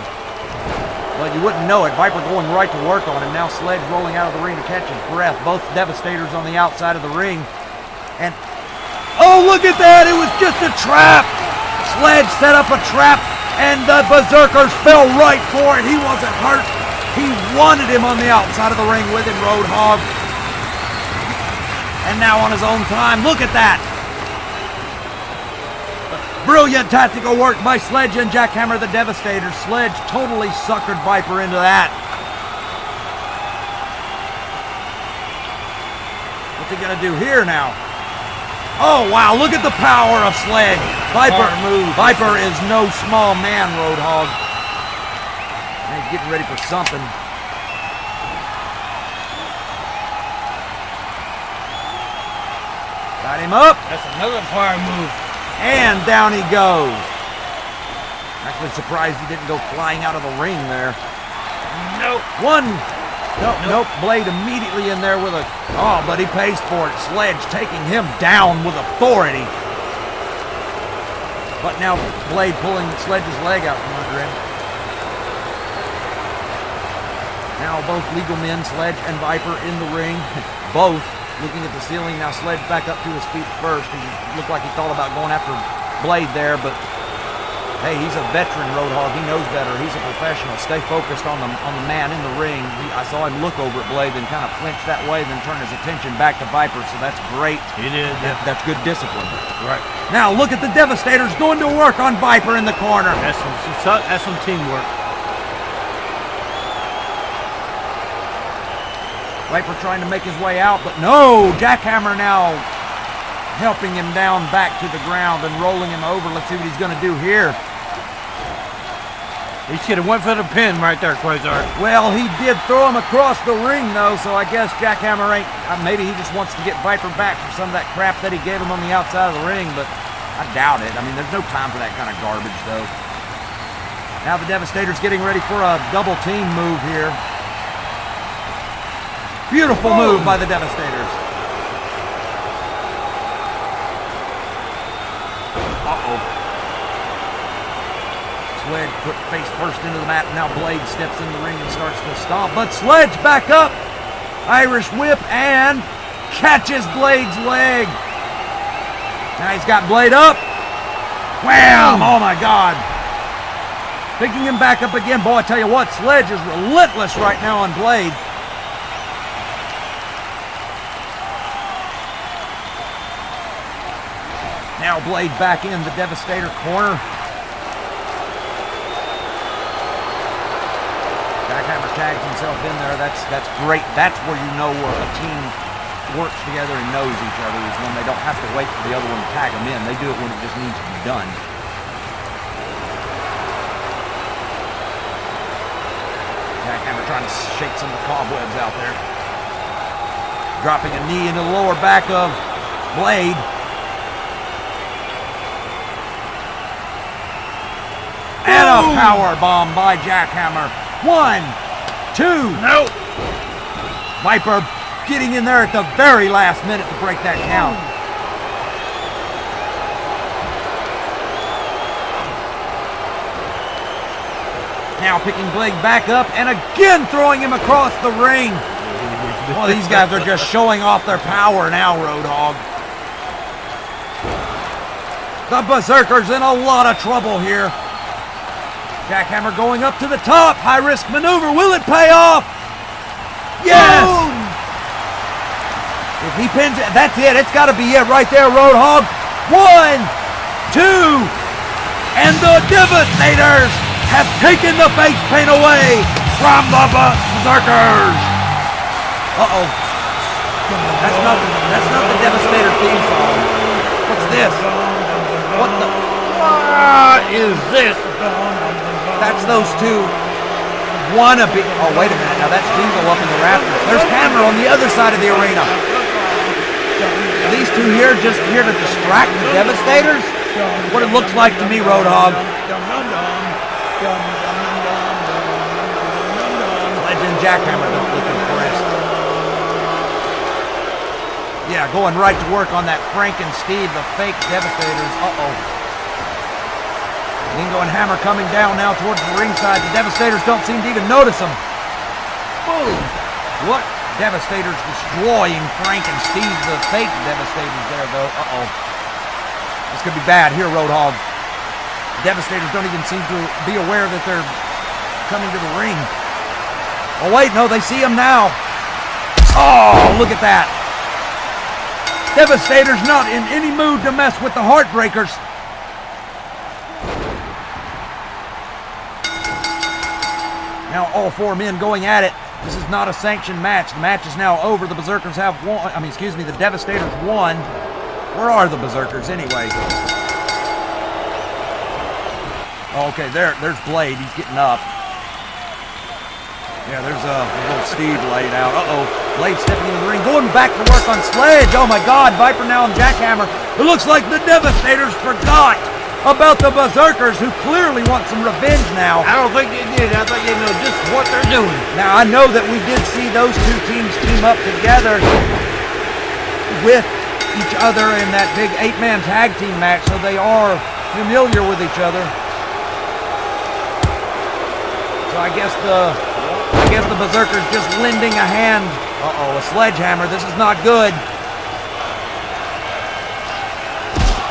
Speaker 1: well, you wouldn't know it. Viper going right to work on him. Now Sledge rolling out of the ring to catch his breath. Both Devastators on the outside of the ring. And, oh, look at that! It was just a trap! Sledge set up a trap, and the Berserkers fell right for it. He wasn't hurt. He wanted him on the outside of the ring with him, Roadhog. And now on his own time, look at that! Brilliant tactical work by Sledge and Jackhammer, the Devastator. Sledge totally suckered Viper into that. What's he gonna do here now? Oh wow, look at the power of Sledge. Viper is no small man, Roadhog. He's getting ready for something. Got him up.
Speaker 2: That's another power move.
Speaker 1: And down he goes. Actually surprised he didn't go flying out of the ring there.
Speaker 2: Nope.
Speaker 1: Nope. Blade immediately in there with a... oh, but he pays for it. Sledge taking him down with authority. But now Blade pulling Sledge's leg out from under him. Now both legal men, Sledge and Viper, in the ring. Both looking at the ceiling. Now Sledge back up to his feet first. He looked like he thought about going after Blade there, but hey, he's a veteran, Roadhog. He knows better. He's a professional. Stay focused on the man in the ring. I saw him look over at Blade, then kind of flinch that way, then turn his attention back to Viper, so that's great.
Speaker 2: He did.
Speaker 1: That's good discipline.
Speaker 2: Right.
Speaker 1: Now look at the Devastators going to work on Viper in the corner.
Speaker 2: That's some teamwork.
Speaker 1: Viper trying to make his way out, but no! Jackhammer now helping him down back to the ground and rolling him over. Let's see what he's going to do here.
Speaker 2: He should have went for the pin right there, Quasar.
Speaker 1: Well, he did throw him across the ring, though, so I guess Jackhammer ain't... maybe he just wants to get Viper back for some of that crap that he gave him on the outside of the ring, but I doubt it. I mean, there's no time for that kind of garbage, though. Now the Devastator's getting ready for a double team move here. Beautiful move by the Devastators. Uh-oh. Sledge put face first into the mat. Now Blade steps in the ring and starts to stomp. But Sledge back up. Irish whip and catches Blade's leg. Now he's got Blade up. Wham! Oh my God. Picking him back up again. Boy, I tell you what, Sledge is relentless right now on Blade. Now Blade back in the Devastator corner. Jackhammer tags himself in there. That's great. That's where you know where a team works together and knows each other, is when they don't have to wait for the other one to tag them in. They do it when it just needs to be done. Jackhammer trying to shake some of the cobwebs out there. Dropping a knee into the lower back of Blade. And a power bomb by Jackhammer. 1, 2.
Speaker 2: No.
Speaker 1: Viper getting in there at the very last minute to break that count. Now picking Blade back up and again throwing him across the ring. Well, these guys are just showing off their power now, Roadhog. The Berserker's in a lot of trouble here. Jackhammer going up to the top. High-risk maneuver. Will it pay off? Yes! Boom! If he pins it, that's it. It's got to be it right there, Roadhog. 1, 2, and the Devastators have taken the face paint away from the Berserkers. Uh-oh. That's not the Devastator theme song. What's this? What is this? That's those two wannabe. Oh, wait a minute. Now that's Dingo up in the rafters. There's Hammer on the other side of the arena. Are these two here just here to distract the Devastators? What it looks like to me, Roadhog. Legend Jackhammer don't look impressed. Yeah, going right to work on that Frank and Steve, the fake Devastators. Uh-oh. Dingo and Hammer coming down now towards the ringside. The Devastators don't seem to even notice them. Boom! What? Devastators destroying Frank and Steve, the fake Devastators there, though. Uh-oh. This could be bad here, Roadhog. Devastators don't even seem to be aware that they're coming to the ring. Oh, wait, no, they see him now. Oh, look at that. Devastators not in any mood to mess with the Heartbreakers. Now all four men going at it. This is not a sanctioned match. The match is now over. The Berserkers have won. The Devastators won. Where are the Berserkers anyway? Oh, okay, there's Blade. He's getting up. Yeah, there's little Steve laid out. Uh-oh. Blade stepping into the ring, going back to work on Sledge. Oh my God, Viper now on Jackhammer. It looks like the Devastators forgot about the Berserkers, who clearly want some revenge now.
Speaker 2: I don't think they did. I think they know just what they're doing.
Speaker 1: Now, I know that we did see those two teams team up together with each other in that big 8-man tag team match, so they are familiar with each other. So I guess the Berserker's just lending a hand. Uh-oh, a sledgehammer. This is not good.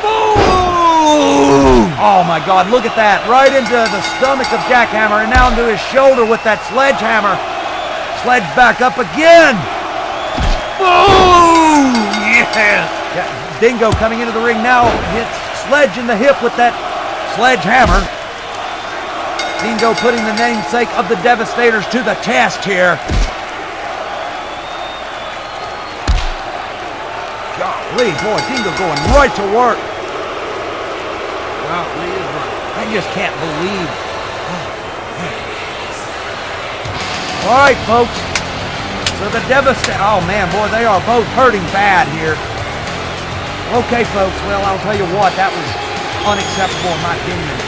Speaker 1: Boom! Oh my God, look at that. Right into the stomach of Jackhammer and now into his shoulder with that sledgehammer. Sledge back up again. Boom! Yes! Yeah, Dingo coming into the ring now hits Sledge in the hip with that sledgehammer. Dingo putting the namesake of the Devastators to the test here. Golly, boy, Dingo going right to work. Wow, he is right. I just can't believe. All right, folks. So the Devastators, oh man, boy, they are both hurting bad here. Okay, folks, well, I'll tell you what, that was unacceptable in my opinion.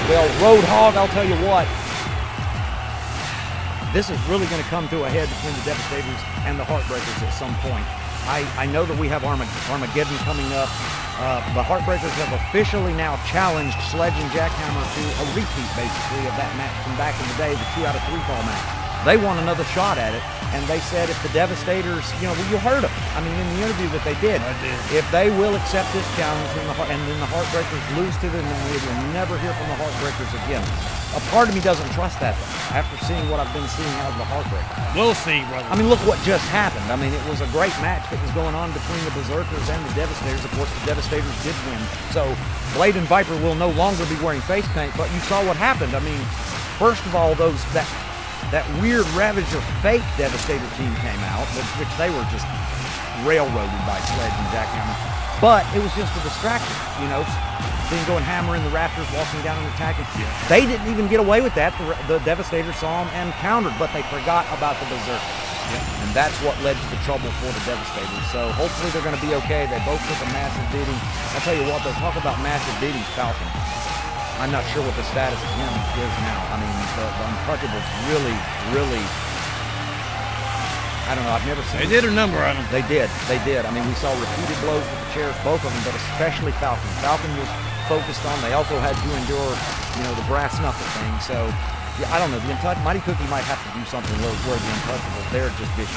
Speaker 1: Well, Roadhog, I'll tell you what, this is really going to come to a head between the Devastators and the Heartbreakers at some point. I know that we have Armageddon coming up. The Heartbreakers have officially now challenged Sledge and Jackhammer to a repeat, basically, of that match from back in the day, the 2 out of 3 fall match. They want another shot at it, and they said if the Devastators, you heard them. I mean, in the interview that they did.
Speaker 2: I did.
Speaker 1: If they will accept this challenge and then the Heartbreakers lose to them, then we will never hear from the Heartbreakers again. A part of me doesn't trust that, though, after seeing what I've been seeing out of the Heartbreakers.
Speaker 2: We'll see, brother.
Speaker 1: I mean, look what just happened. I mean, it was a great match that was going on between the Berserkers and the Devastators. Of course, the Devastators did win. So, Blade and Viper will no longer be wearing face paint, but you saw what happened. I mean, first of all, that weird Ravager fake Devastator team came out, which they were just railroaded by Sledge and Jackhammer. But it was just a distraction, Dingo and Hammer in the rafters walking down and attacking. Yeah. They didn't even get away with that. The Devastators saw them and countered, but they forgot about the Berserkers. Yeah. And that's what led to the trouble for the Devastators. So hopefully they're going to be okay. They both took a massive beating. I'll tell you what, they'll talk about massive beatings, Falcon. I'm not sure what the status of him is now. I mean, the Untouchables really, I don't know, I've never seen.
Speaker 2: They did a number on him.
Speaker 1: They did. I mean, we saw repeated blows with the chairs, both of them, but especially Falcon. Falcon was focused on, they also had to endure, the brass knuckle thing. So Yeah, I don't know. The Mighty Cookie might have to do something where the Untouchables, they're just vicious.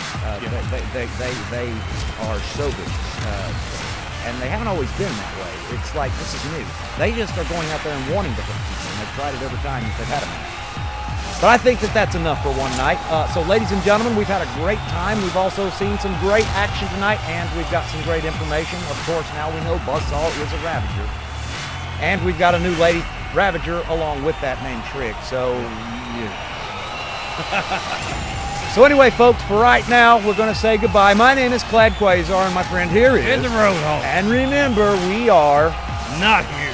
Speaker 1: They are so vicious. And they haven't always been that way. It's like, this is new. They just are going out there and wanting to hurt people, and they've tried it every time they've had a match. But I think that that's enough for one night. So ladies and gentlemen, we've had a great time. We've also seen some great action tonight, and we've got some great information. Of course, now we know Buzzsaw is a Ravager. And we've got a new lady Ravager along with that named Trick. So, yeah. So anyway, folks, for right now, we're going to say goodbye. My name is Clad Quasar, and my friend here is...
Speaker 2: In the Roadhog.
Speaker 1: And remember, we are...
Speaker 2: Not here.